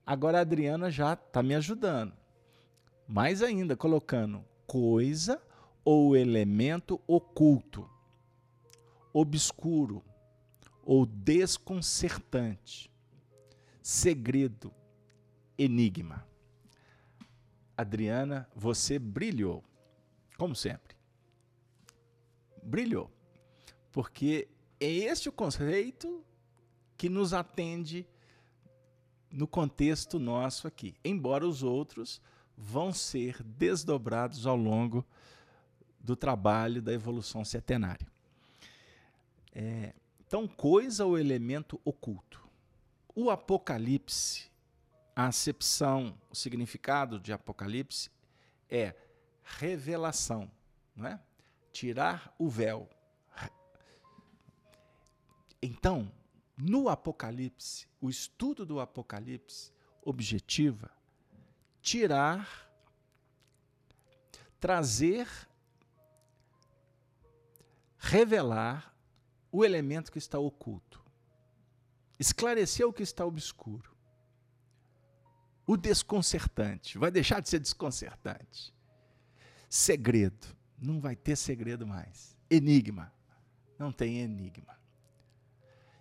Agora a Adriana já está me ajudando. Mais ainda, colocando coisa ou elemento oculto, obscuro ou desconcertante, segredo, enigma. Adriana, você brilhou, como sempre. Brilhou, porque é este o conceito que nos atende no contexto nosso aqui, embora os outros vão ser desdobrados ao longo do trabalho da evolução setenária. Então, coisa ou elemento oculto. O Apocalipse, a acepção, o significado de Apocalipse é revelação, não é? Tirar o véu. Então, no Apocalipse, o estudo do Apocalipse objetiva tirar, trazer, revelar o elemento que está oculto, esclarecer o que está obscuro, o desconcertante, vai deixar de ser desconcertante. Segredo, não vai ter segredo mais. Enigma, não tem enigma.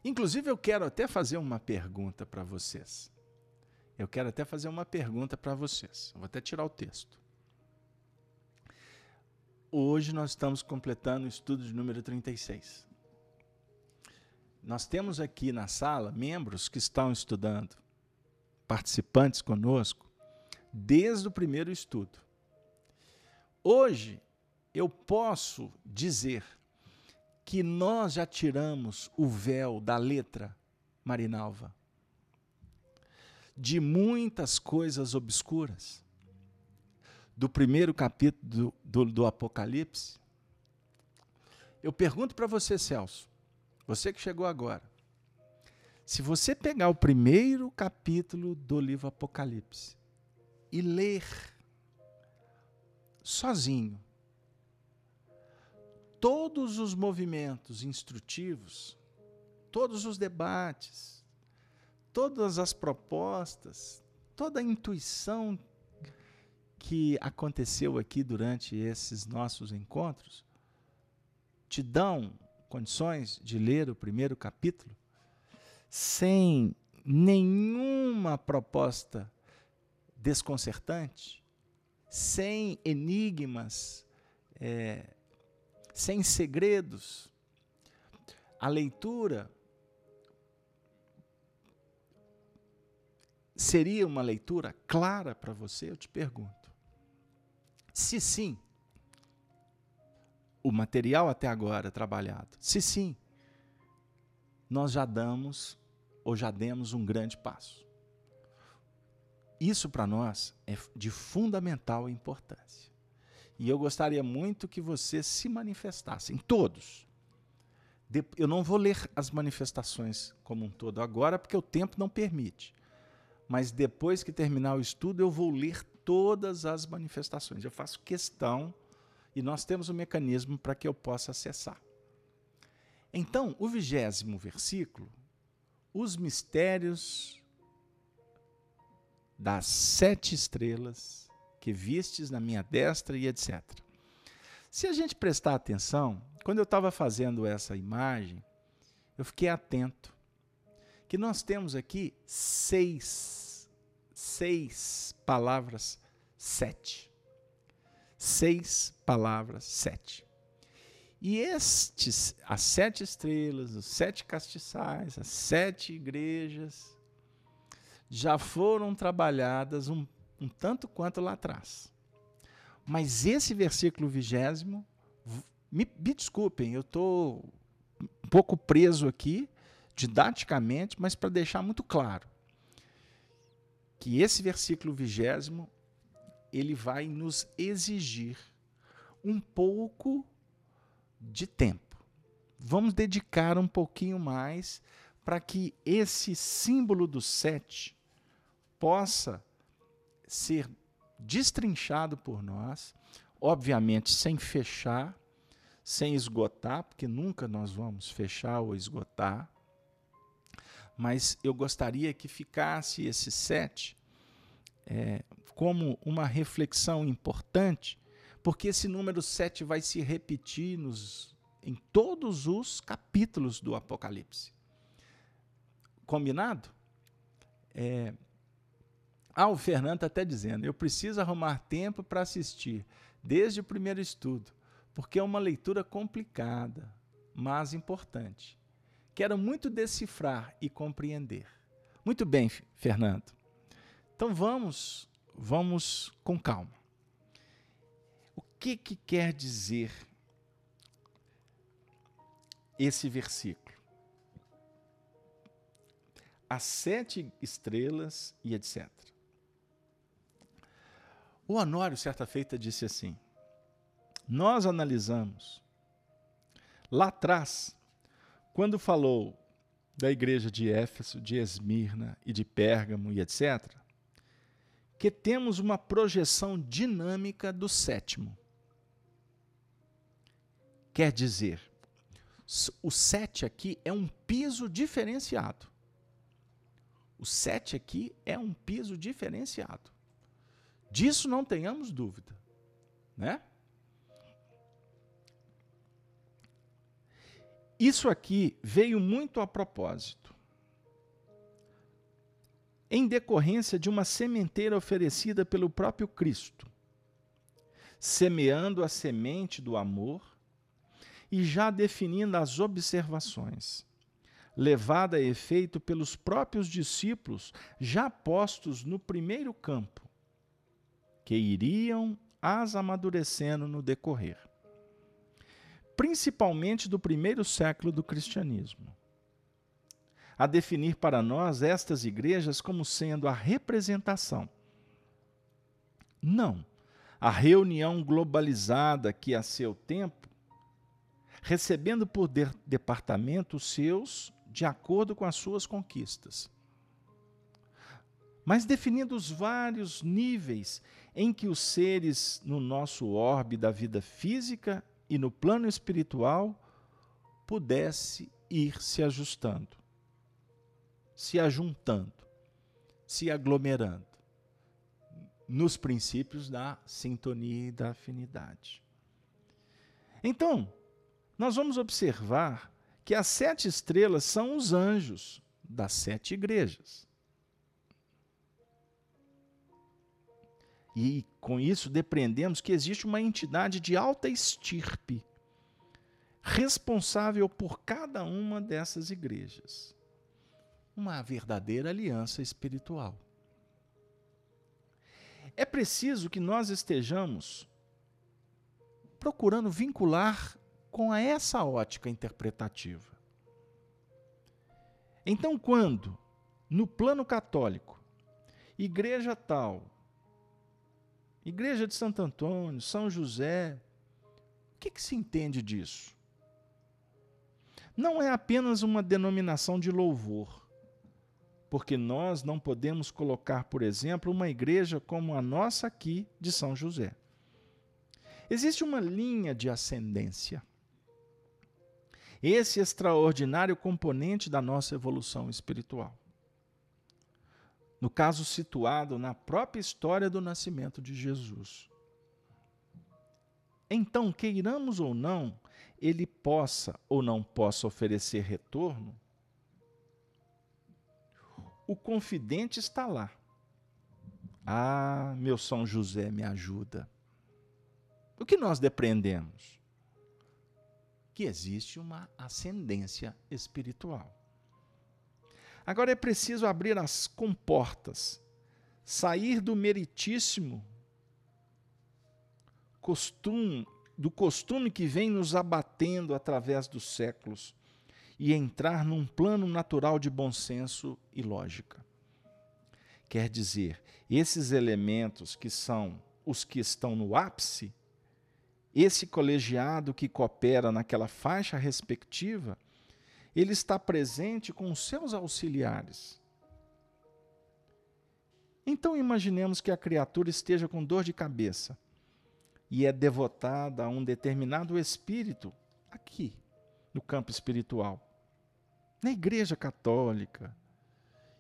Inclusive, eu quero até fazer uma pergunta para vocês. Eu vou até tirar o texto. Hoje nós estamos completando o estudo de número 36. Nós temos aqui na sala membros que estão estudando, participantes conosco, desde o primeiro estudo. Hoje, eu posso dizer que nós já tiramos o véu da letra Marinalva, de muitas coisas obscuras, do primeiro capítulo do Apocalipse. Eu pergunto para você, Celso, você que chegou agora, se você pegar o primeiro capítulo do livro Apocalipse e ler sozinho todos os movimentos instrutivos, todos os debates, todas as propostas, toda a intuição que aconteceu aqui durante esses nossos encontros, te dão condições de ler o primeiro capítulo sem nenhuma proposta desconcertante, sem enigmas, sem segredos. A leitura seria uma leitura clara para você? Eu te pergunto. Se sim, o material até agora trabalhado, se sim, nós já damos ou já demos um grande passo. Isso para nós é de fundamental importância. E eu gostaria muito que vocês se manifestassem, todos. Eu não vou ler as manifestações como um todo agora, porque o tempo não permite. Mas depois que terminar o estudo, eu vou ler todas as manifestações. Eu faço questão, e nós temos um mecanismo para que eu possa acessar. Então, o 20º versículo, os mistérios das 7 estrelas que vistes na minha destra e etc. Se a gente prestar atenção, quando eu estava fazendo essa imagem, eu fiquei atento que nós temos aqui 6 palavras 7. 6 palavras 7. E as 7 estrelas, os 7 castiçais, as 7 igrejas, já foram trabalhadas um tanto quanto lá atrás. Mas esse versículo 20º, me desculpem, eu estou um pouco preso aqui, didaticamente, mas para deixar muito claro, que esse versículo 20º, ele vai nos exigir um pouco de tempo. Vamos dedicar um pouquinho mais para que esse símbolo do 7 possa ser destrinchado por nós, obviamente sem fechar, sem esgotar, porque nunca nós vamos fechar ou esgotar, mas eu gostaria que ficasse esse 7 como uma reflexão importante, porque esse número 7 vai se repetir em todos os capítulos do Apocalipse. Combinado? O Fernando está até dizendo, eu preciso arrumar tempo para assistir, desde o primeiro estudo, porque é uma leitura complicada, mas importante. Quero muito decifrar e compreender. Muito bem, Fernando. Então vamos com calma. O que quer dizer esse versículo? As 7 estrelas e etc. O Honório, certa feita, disse assim, nós analisamos lá atrás, quando falou da igreja de Éfeso, de Esmirna e de Pérgamo e etc., que temos uma projeção dinâmica do 7º. Quer dizer, o 7 aqui é um piso diferenciado. O 7 aqui é um piso diferenciado. Disso não tenhamos dúvida, né? Isso aqui veio muito a propósito, em decorrência de uma sementeira oferecida pelo próprio Cristo, semeando a semente do amor e já definindo as observações, levada a efeito pelos próprios discípulos já postos no primeiro campo, que iriam as amadurecendo no decorrer, principalmente do primeiro século do cristianismo, a definir para nós estas igrejas como sendo a representação, não a reunião globalizada que a seu tempo, recebendo por departamento os seus de acordo com as suas conquistas, mas definindo os vários níveis em que os seres no nosso orbe da vida física e no plano espiritual pudesse ir se ajustando, se ajuntando, se aglomerando nos princípios da sintonia e da afinidade. Então, nós vamos observar que as 7 estrelas são os anjos das 7 igrejas. E com isso depreendemos que existe uma entidade de alta estirpe, responsável por cada uma dessas igrejas. Uma verdadeira aliança espiritual. É preciso que nós estejamos procurando vincular com essa ótica interpretativa. Então, quando, no plano católico, igreja tal, igreja de Santo Antônio, São José, o que se entende disso? Não é apenas uma denominação de louvor, porque nós não podemos colocar, por exemplo, uma igreja como a nossa aqui de São José. Existe uma linha de ascendência. Esse extraordinário componente da nossa evolução espiritual. No caso, situado na própria história do nascimento de Jesus. Então, queiramos ou não, ele possa ou não possa oferecer retorno, o confidente está lá. Ah, meu São José, me ajuda. O que nós depreendemos? Que existe uma ascendência espiritual. Agora é preciso abrir as comportas, sair do meritíssimo do costume que vem nos abatendo através dos séculos e entrar num plano natural de bom senso e lógica. Quer dizer, esses elementos que são os que estão no ápice, esse colegiado que coopera naquela faixa respectiva, ele está presente com os seus auxiliares. Então imaginemos que a criatura esteja com dor de cabeça e é devotada a um determinado espírito aqui, no campo espiritual, na Igreja Católica.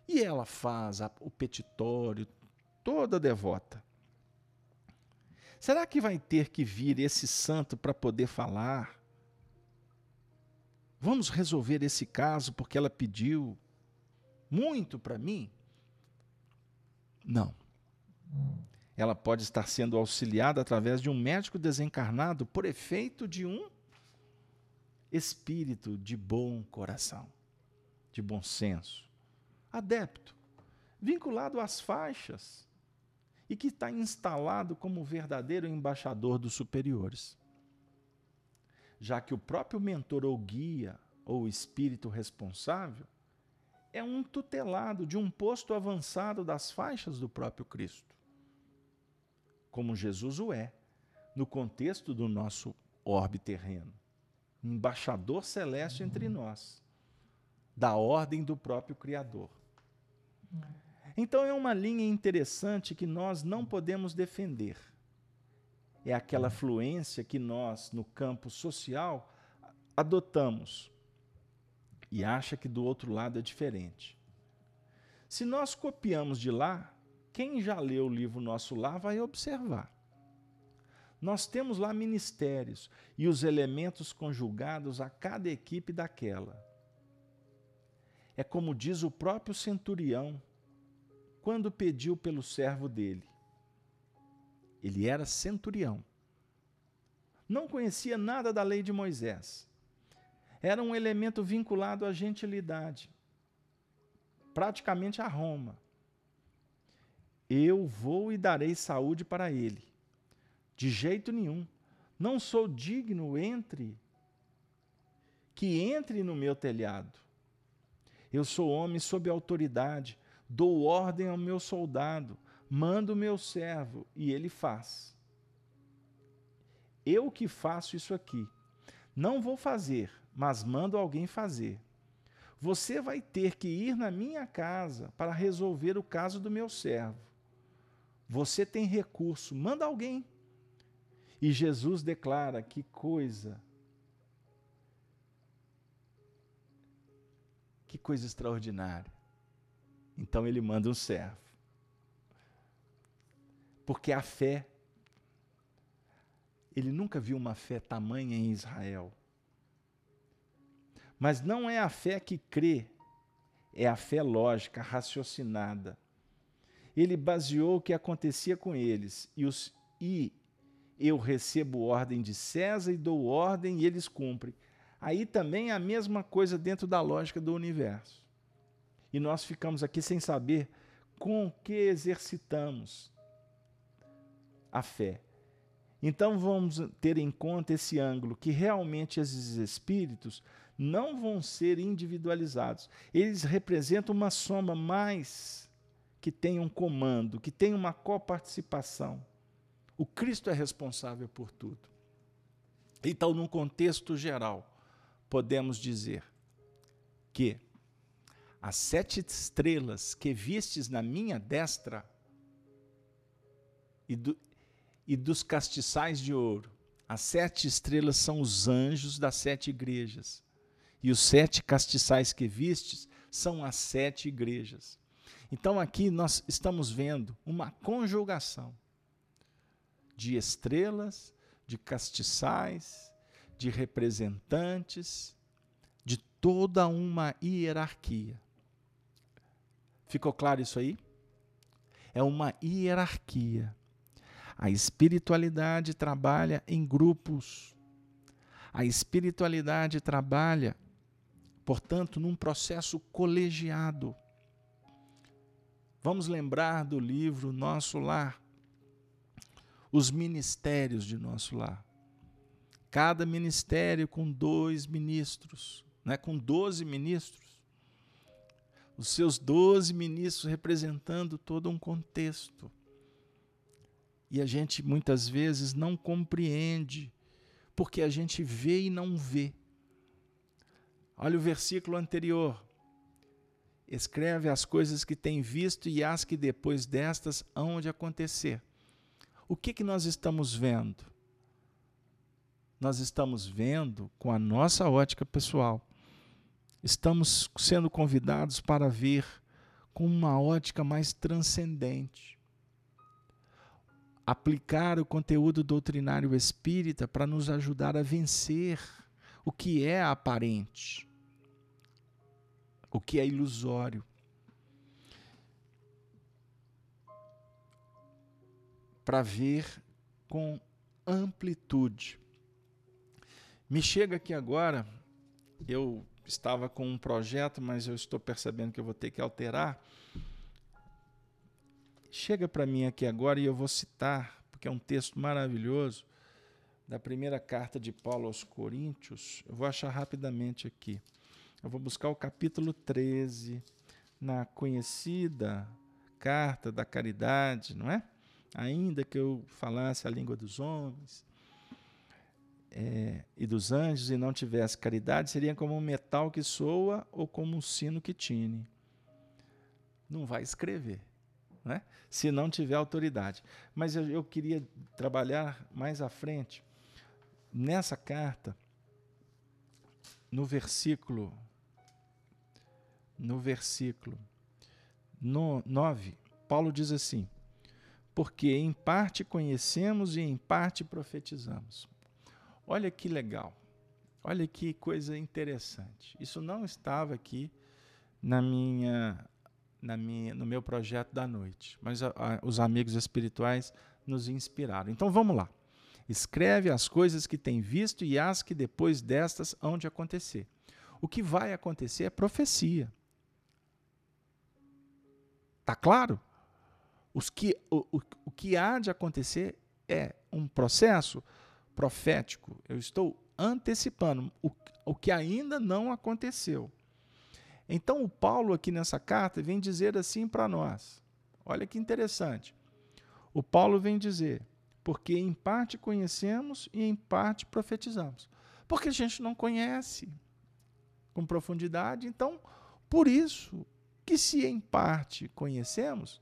E ela faz o petitório, toda devota. Será que vai ter que vir esse santo para poder falar? Vamos resolver esse caso porque ela pediu muito para mim? Não. Ela pode estar sendo auxiliada através de um médico desencarnado por efeito de um espírito de bom coração, de bom senso, adepto, vinculado às faixas e que está instalado como verdadeiro embaixador dos superiores. Já que o próprio mentor ou guia ou espírito responsável é um tutelado de um posto avançado das faixas do próprio Cristo, como Jesus o é, no contexto do nosso orbe terreno, embaixador celeste entre nós, da ordem do próprio Criador. Então é uma linha interessante que nós não podemos defender. É aquela fluência que nós, no campo social, adotamos e acha que do outro lado é diferente. Se nós copiamos de lá, quem já leu o livro Nosso Lar vai observar. Nós temos lá ministérios e os elementos conjugados a cada equipe daquela. É como diz o próprio centurião, quando pediu pelo servo dele. Ele era centurião. Não conhecia nada da lei de Moisés. Era um elemento vinculado à gentilidade, praticamente a Roma. Eu vou e darei saúde para ele. De jeito nenhum. Não sou digno que entre no meu telhado. Eu sou homem sob autoridade, dou ordem ao meu soldado, mando o meu servo e ele faz. Eu que faço isso aqui. Não vou fazer, mas mando alguém fazer. Você vai ter que ir na minha casa para resolver o caso do meu servo. Você tem recurso, manda alguém. E Jesus declara: que coisa extraordinária. Então ele manda um servo. Porque a fé, ele nunca viu uma fé tamanha em Israel. Mas não é a fé que crê, é a fé lógica, raciocinada. Ele baseou o que acontecia com eles, e eu recebo ordem de César e dou ordem e eles cumprem. Aí também é a mesma coisa dentro da lógica do universo. E nós ficamos aqui sem saber com que exercitamos a fé. Então vamos ter em conta esse ângulo, que realmente esses espíritos não vão ser individualizados. Eles representam uma soma mais que tem um comando, que tem uma coparticipação. O Cristo é responsável por tudo. Então, num contexto geral, podemos dizer que as 7 estrelas que vistes na minha destra e dos castiçais de ouro, as 7 estrelas são os anjos das 7 igrejas. E os 7 castiçais que vistes são as 7 igrejas. Então aqui nós estamos vendo uma conjugação de estrelas, de castiçais, de representantes, de toda uma hierarquia. Ficou claro isso aí? É uma hierarquia. A espiritualidade trabalha em grupos. A espiritualidade trabalha, portanto, num processo colegiado. Vamos lembrar do livro Nosso Lar, os ministérios de Nosso Lar. Cada ministério com 2 ministros, né? Com 12 ministros. Os seus 12 ministros representando todo um contexto. E a gente muitas vezes não compreende, porque a gente vê e não vê. Olha o versículo anterior. Escreve as coisas que tem visto e as que depois destas hão de acontecer. O que nós estamos vendo? nós estamos vendo com a nossa ótica pessoal. Estamos sendo convidados para ver com uma ótica mais transcendente. Aplicar o conteúdo doutrinário espírita para nos ajudar a vencer o que é aparente, o que é ilusório. Para ver com amplitude. Me chega aqui agora, eu estava com um projeto, mas eu estou percebendo que eu vou ter que alterar. Chega para mim aqui agora e eu vou citar, porque é um texto maravilhoso, da primeira carta de Paulo aos Coríntios. Eu vou achar rapidamente aqui. Eu vou buscar o capítulo 13, na conhecida carta da caridade, não é? Ainda que eu falasse a língua dos homens e dos anjos e não tivesse caridade, seria como um metal que soa ou como um sino que tine. Não vai escrever, né? Se não tiver autoridade. Mas eu queria trabalhar mais à frente. Nessa carta, no versículo 9, Paulo diz assim: porque em parte conhecemos e em parte profetizamos. Olha que legal, olha que coisa interessante. Isso não estava aqui no meu projeto da noite, mas os amigos espirituais nos inspiraram. Então vamos lá. Escreve as coisas que tem visto e as que depois destas hão de acontecer. O que vai acontecer é profecia. Está claro? O que há de acontecer é um processo profético. Eu estou antecipando o que ainda não aconteceu. Então, o Paulo aqui nessa carta vem dizer assim para nós. Olha que interessante. O Paulo vem dizer, porque em parte conhecemos e em parte profetizamos. Porque a gente não conhece com profundidade, então, por isso que se em parte conhecemos,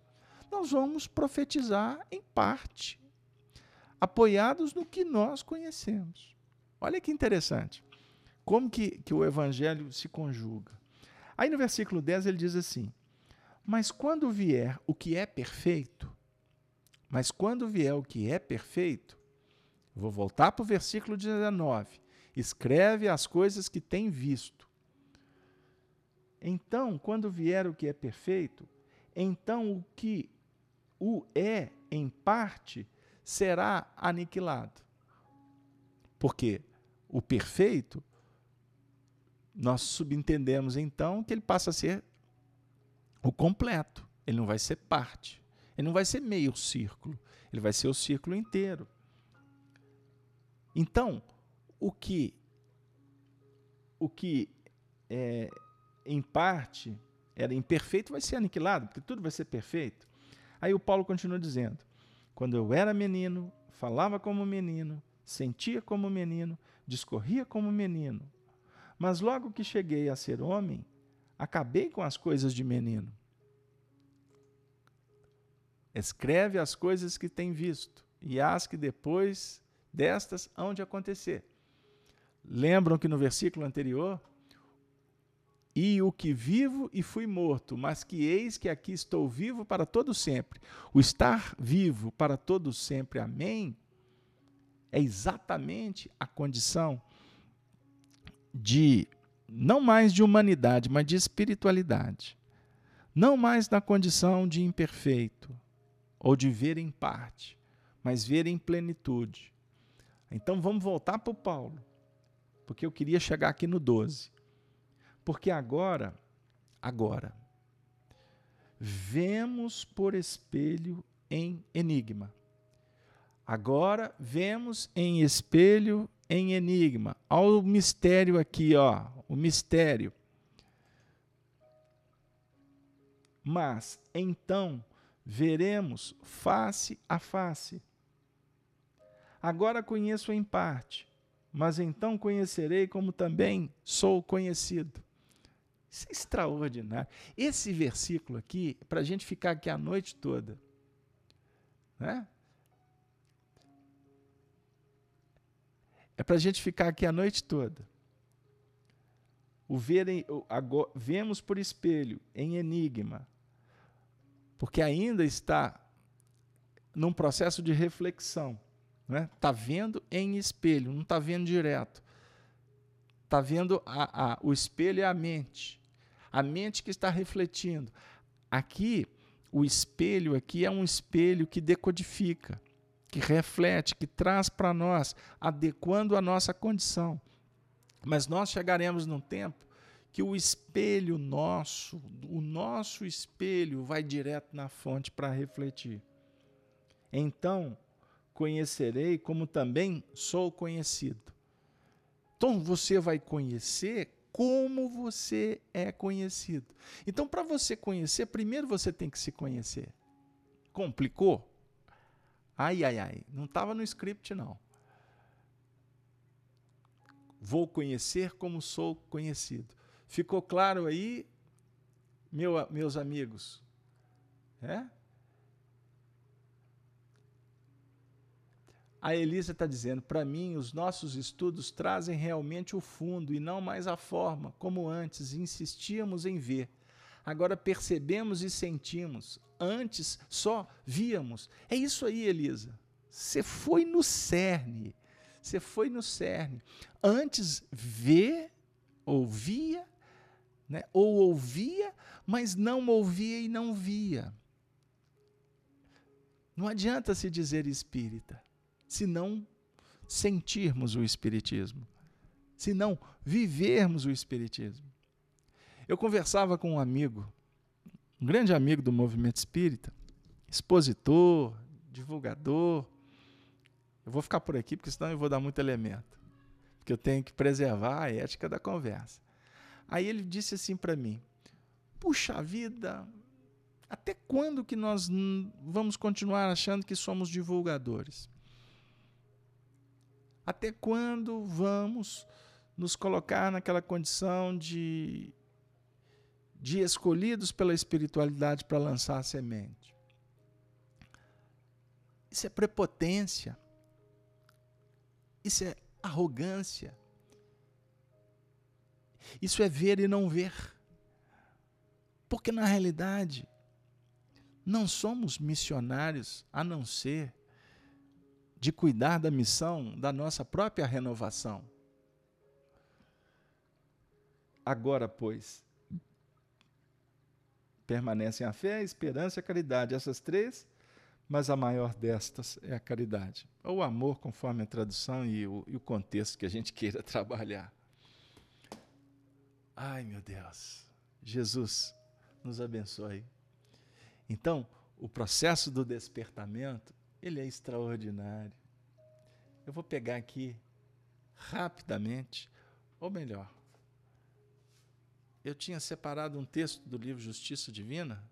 nós vamos profetizar em parte, apoiados no que nós conhecemos. Olha que interessante, como que o evangelho se conjuga. Aí no versículo 10 ele diz assim, mas quando vier o que é perfeito, vou voltar para o versículo 19, escreve as coisas que tem visto. Então, quando vier o que é perfeito, então o que o é em parte será aniquilado. Porque o perfeito, nós subentendemos então que ele passa a ser o completo. Ele não vai ser parte. Ele não vai ser meio círculo. Ele vai ser o círculo inteiro. Então, o que é em parte era imperfeito vai ser aniquilado, porque tudo vai ser perfeito. Aí o Paulo continua dizendo, quando eu era menino, falava como menino, sentia como menino, discorria como menino. Mas logo que cheguei a ser homem, acabei com as coisas de menino. Escreve as coisas que tem visto, e as que depois destas hão de acontecer. Lembram que no versículo anterior, e o que vivo e fui morto, mas que eis que aqui estou vivo para todo sempre. O estar vivo para todo sempre, amém, é exatamente a condição de, não mais de humanidade, mas de espiritualidade. Não mais na condição de imperfeito, ou de ver em parte, mas ver em plenitude. Então vamos voltar para o Paulo, porque eu queria chegar aqui no 12. Porque agora, vemos por espelho em enigma. Agora vemos em espelho em enigma. Olha o mistério aqui, ó, o mistério. Mas então veremos face a face. Agora conheço em parte, mas então conhecerei como também sou conhecido. Isso é extraordinário. Esse versículo aqui, para a gente ficar aqui a noite toda, né? É para a gente ficar aqui a noite toda. Vemos por espelho, em enigma, porque ainda está num processo de reflexão. Está vendo em espelho, não está vendo direto. Está vendo o espelho é a mente que está refletindo. Aqui, o espelho aqui é um espelho que decodifica, que reflete, que traz para nós, adequando a nossa condição. Mas nós chegaremos num tempo que o espelho nosso, o nosso espelho vai direto na fonte para refletir. Então, conhecerei como também sou conhecido. Então, você vai conhecer como você é conhecido. Então, para você conhecer, primeiro você tem que se conhecer. Complicou? Ai, não estava no script, não. Vou conhecer como sou conhecido. Ficou claro aí, meus amigos? A Elisa está dizendo, para mim, os nossos estudos trazem realmente o fundo e não mais a forma, como antes insistíamos em ver. Agora percebemos e sentimos. Antes só víamos. É isso aí, Elisa. Você foi no cerne. Você foi no cerne. Antes ouvia, ou ouvia, mas não ouvia e não via. Não adianta se dizer espírita, se não sentirmos o espiritismo, se não vivermos o espiritismo. Eu conversava com um amigo, um grande amigo do movimento espírita, expositor, divulgador. Eu vou ficar por aqui, porque senão eu vou dar muito elemento, porque eu tenho que preservar a ética da conversa. Aí ele disse assim para mim, puxa vida, até quando que nós vamos continuar achando que somos divulgadores? Até quando vamos nos colocar naquela condição de escolhidos pela espiritualidade para lançar a semente? Isso é prepotência. Isso é arrogância. Isso é ver e não ver. Porque, na realidade, não somos missionários a não ser de cuidar da missão da nossa própria renovação. Agora, pois, permanecem a fé, a esperança e a caridade. Essas três, mas a maior destas é a caridade. Ou o amor, conforme a tradução e o contexto que a gente queira trabalhar. Ai, meu Deus. Jesus, nos abençoe. Então, o processo do despertamento, ele é extraordinário. Eu vou pegar aqui, rapidamente, ou melhor, eu tinha separado um texto do livro Justiça Divina,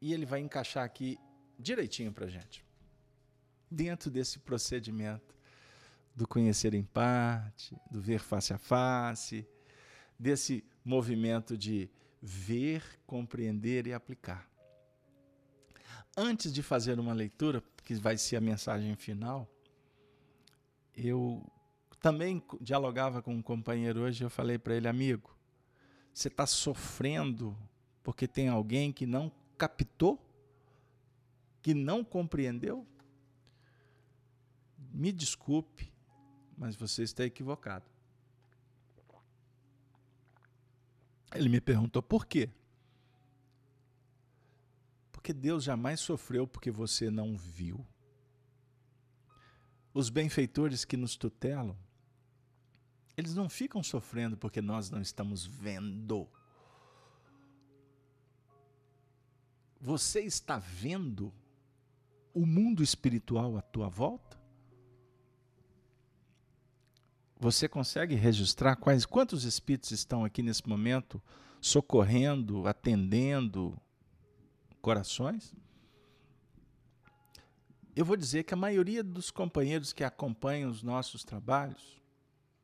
e ele vai encaixar aqui direitinho para a gente. Dentro desse procedimento do conhecer em parte, do ver face a face, desse movimento de ver, compreender e aplicar. Antes de fazer uma leitura, que vai ser a mensagem final, eu também dialogava com um companheiro hoje, eu falei para ele, amigo, você está sofrendo porque tem alguém que não captou, que não compreendeu? Me desculpe, mas você está equivocado. Ele me perguntou por quê? Porque Deus jamais sofreu porque você não viu. Os benfeitores que nos tutelam, eles não ficam sofrendo porque nós não estamos vendo. Você está vendo o mundo espiritual à tua volta? Você consegue registrar quantos espíritos estão aqui nesse momento socorrendo, atendendo corações? Eu vou dizer que a maioria dos companheiros que acompanham os nossos trabalhos,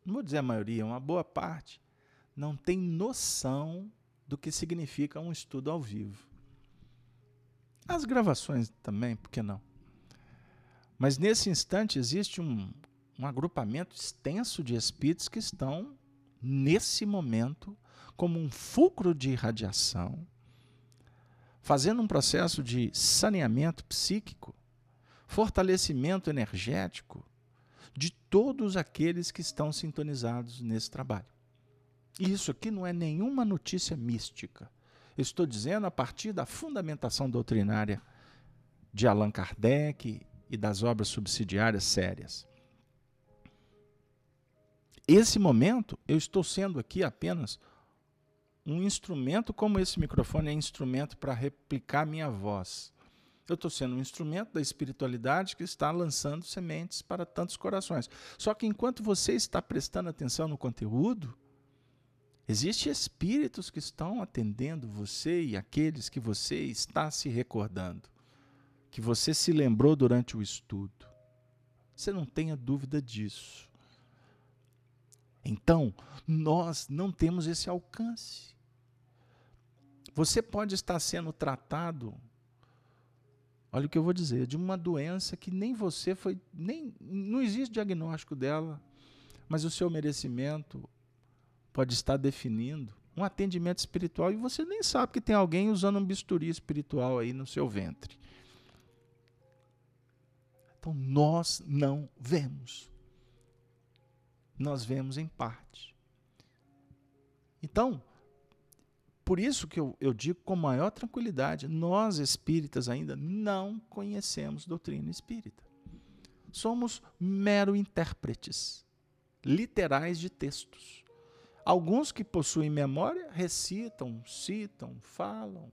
não vou dizer a maioria, uma boa parte, não tem noção do que significa um estudo ao vivo. As gravações também, por que não? Mas nesse instante existe um agrupamento extenso de espíritos que estão, nesse momento, como um fulcro de irradiação, fazendo um processo de saneamento psíquico, fortalecimento energético de todos aqueles que estão sintonizados nesse trabalho. E isso aqui não é nenhuma notícia mística. Eu estou dizendo a partir da fundamentação doutrinária de Allan Kardec e das obras subsidiárias sérias. Esse momento, eu estou sendo aqui apenas um instrumento, como esse microfone é instrumento para replicar minha voz. Eu estou sendo um instrumento da espiritualidade que está lançando sementes para tantos corações. Só que enquanto você está prestando atenção no conteúdo, existem espíritos que estão atendendo você e aqueles que você está se recordando, que você se lembrou durante o estudo. Você não tenha dúvida disso. Então, nós não temos esse alcance. Você pode estar sendo tratado, olha o que eu vou dizer, de uma doença que nem você foi, não existe diagnóstico dela, mas o seu merecimento pode estar definindo um atendimento espiritual e você nem sabe que tem alguém usando um bisturi espiritual aí no seu ventre. Então, nós não vemos. Nós vemos em parte. Então, por isso que eu digo com maior tranquilidade, nós espíritas ainda não conhecemos doutrina espírita. Somos mero intérpretes literais de textos. Alguns que possuem memória recitam, citam, falam.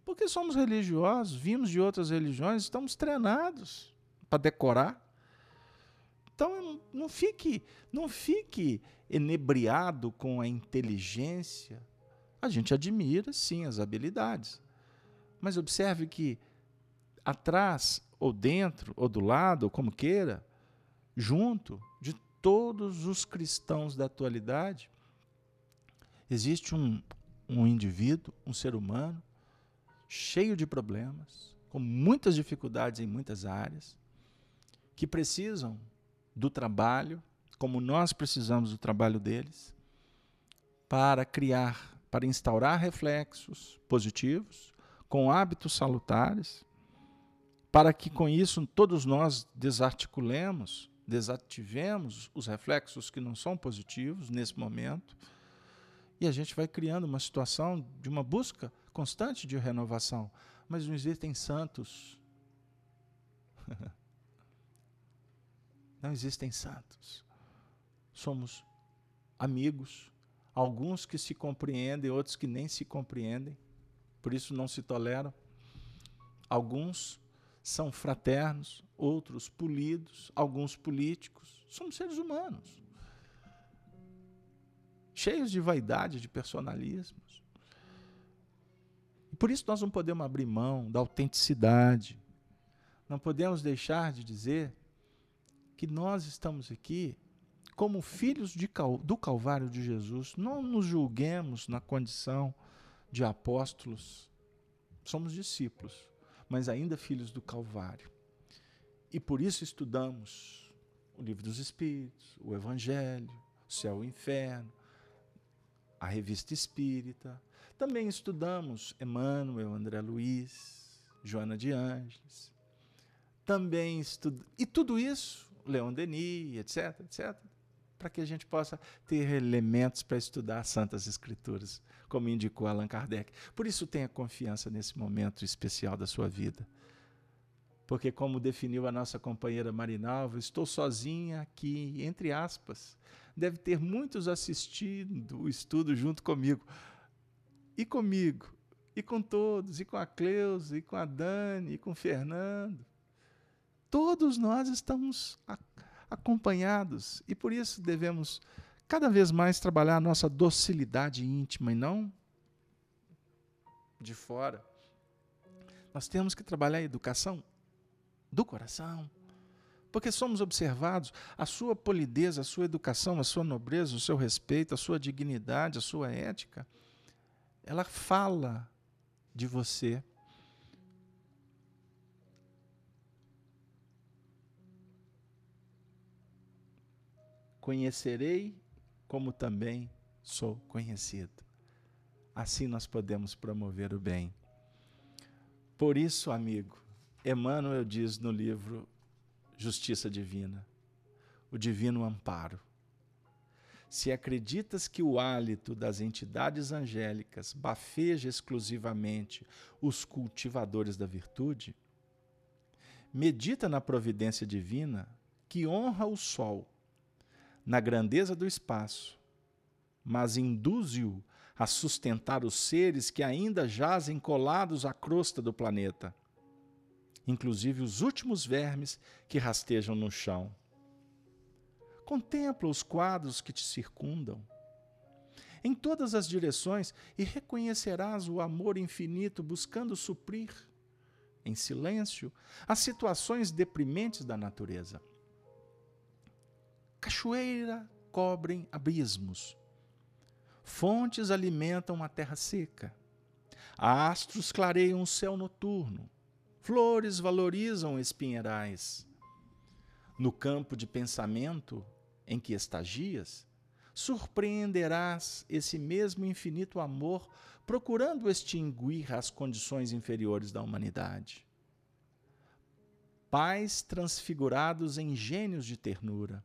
Porque somos religiosos, vimos de outras religiões, estamos treinados para decorar. Então, não fique enebriado com a inteligência. A gente admira, sim, as habilidades. Mas observe que atrás, ou dentro, ou do lado, ou como queira, junto de todos os cristãos da atualidade, existe um indivíduo, um ser humano, cheio de problemas, com muitas dificuldades em muitas áreas, que precisam do trabalho, como nós precisamos do trabalho deles, para criar, para instaurar reflexos positivos, com hábitos salutares, para que com isso todos nós desativemos os reflexos que não são positivos nesse momento, e a gente vai criando uma situação de uma busca constante de renovação. Mas não existem santos. Não existem santos. Somos amigos, alguns que se compreendem, outros que nem se compreendem, por isso não se toleram. Alguns são fraternos, outros polidos, alguns políticos. Somos seres humanos, cheios de vaidade, de personalismos. E por isso nós não podemos abrir mão da autenticidade. Não podemos deixar de dizer que nós estamos aqui como filhos do Calvário de Jesus. Não nos julguemos na condição de apóstolos. Somos discípulos, mas ainda filhos do Calvário. E por isso estudamos o Livro dos Espíritos, o Evangelho, o Céu e o Inferno, a Revista Espírita. Também estudamos Emmanuel, André Luiz, Joana de Ângeles. Também e tudo isso, Leon Denis, etc., etc., para que a gente possa ter elementos para estudar as Santas Escrituras, como indicou Allan Kardec. Por isso tenha confiança nesse momento especial da sua vida. Porque, como definiu a nossa companheira Marinalva, estou sozinha aqui, entre aspas. Deve ter muitos assistindo o estudo junto comigo. E comigo, e com todos, e com a Cleusa, e com a Dani, e com o Fernando. Todos nós estamos acompanhados e por isso devemos cada vez mais trabalhar a nossa docilidade íntima e não de fora. Nós temos que trabalhar a educação do coração, porque somos observados, a sua polidez, a sua educação, a sua nobreza, o seu respeito, a sua dignidade, a sua ética, ela fala de você. conhecerei como também sou conhecido. Assim nós podemos promover o bem. Por isso, amigo, Emmanuel diz no livro Justiça Divina, o divino amparo. Se acreditas que o hálito das entidades angélicas bafeja exclusivamente os cultivadores da virtude, medita na providência divina que honra o sol, na grandeza do espaço, mas induz-o a sustentar os seres que ainda jazem colados à crosta do planeta, inclusive os últimos vermes que rastejam no chão. Contempla os quadros que te circundam, em todas as direções, e reconhecerás o amor infinito buscando suprir, em silêncio, as situações deprimentes da natureza. Cachoeira cobrem abismos, fontes alimentam a terra seca, astros clareiam o céu noturno, flores valorizam espinheirais. No campo de pensamento em que estagias, surpreenderás esse mesmo infinito amor procurando extinguir as condições inferiores da humanidade. Pais transfigurados em gênios de ternura,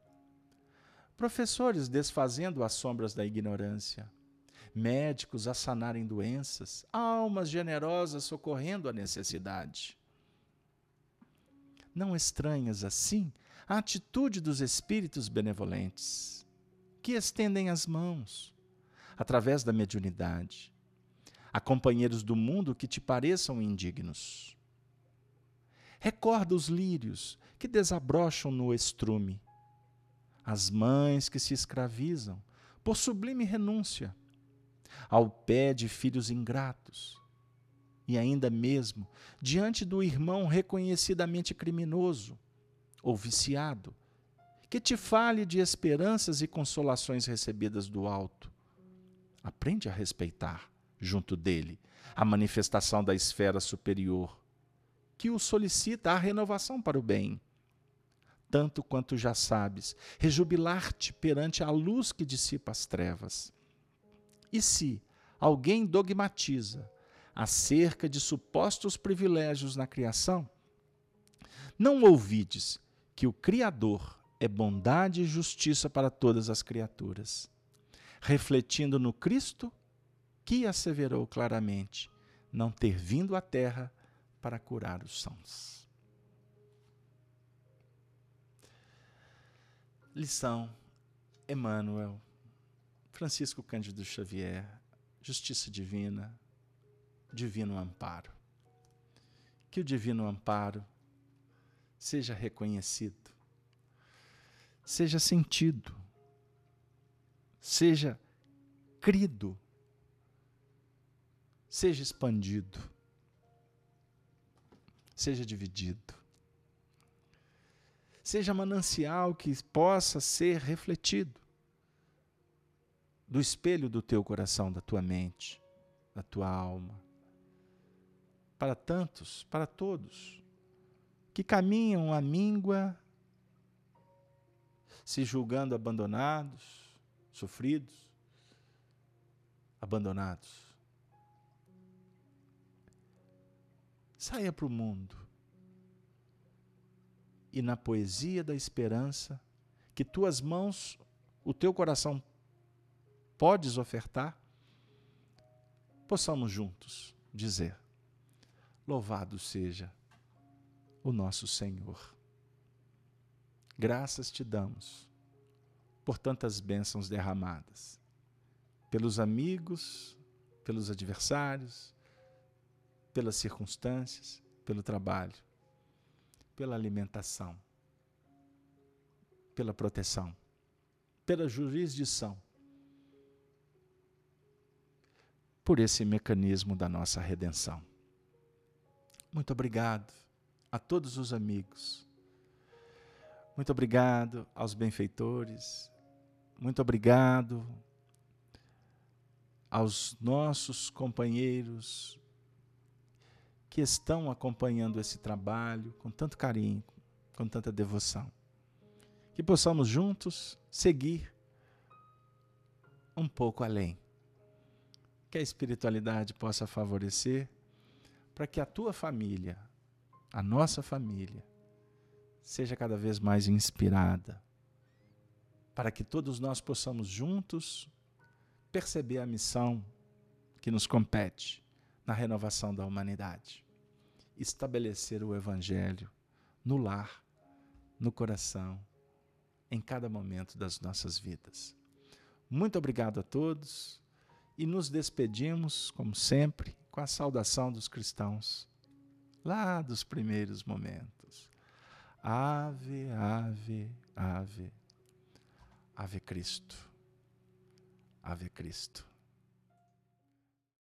professores desfazendo as sombras da ignorância, médicos a sanarem doenças, almas generosas socorrendo a necessidade. Não estranhas, assim, a atitude dos espíritos benevolentes, que estendem as mãos, através da mediunidade, a companheiros do mundo que te pareçam indignos. Recorda os lírios que desabrocham no estrume, as mães que se escravizam por sublime renúncia, ao pé de filhos ingratos, e ainda mesmo diante do irmão reconhecidamente criminoso ou viciado, que te fale de esperanças e consolações recebidas do alto. Aprende a respeitar, junto dele, a manifestação da esfera superior, que o solicita a renovação para o bem. Tanto quanto já sabes, rejubilar-te perante a luz que dissipa as trevas. E se alguém dogmatiza acerca de supostos privilégios na criação, não ouvides que o Criador é bondade e justiça para todas as criaturas, refletindo no Cristo que asseverou claramente não ter vindo à terra para curar os sãos. Lição Emmanuel, Francisco Cândido Xavier, Justiça Divina, Divino Amparo. Que o Divino Amparo seja reconhecido, seja sentido, seja crido, seja expandido, seja dividido, seja manancial que possa ser refletido do espelho do teu coração, da tua mente, da tua alma, para tantos, para todos, que caminham à míngua, se julgando abandonados, sofridos, abandonados. Saia para o mundo e na poesia da esperança que tuas mãos, o teu coração podes ofertar, possamos juntos dizer: louvado seja o nosso Senhor. Graças te damos por tantas bênçãos derramadas, pelos amigos, pelos adversários, pelas circunstâncias, pelo trabalho, pela alimentação, pela proteção, pela jurisdição, por esse mecanismo da nossa redenção. Muito obrigado a todos os amigos. Muito obrigado aos benfeitores. Muito obrigado aos nossos companheiros que estão acompanhando esse trabalho com tanto carinho, com tanta devoção. que possamos juntos seguir um pouco além. Que a espiritualidade possa favorecer para que a tua família, a nossa família, seja cada vez mais inspirada, para que todos nós possamos juntos perceber a missão que nos compete na renovação da humanidade. Estabelecer o Evangelho no lar, no coração, em cada momento das nossas vidas. Muito obrigado a todos e nos despedimos, como sempre, com a saudação dos cristãos, lá dos primeiros momentos. Ave, ave, ave, ave Cristo. Ave Cristo.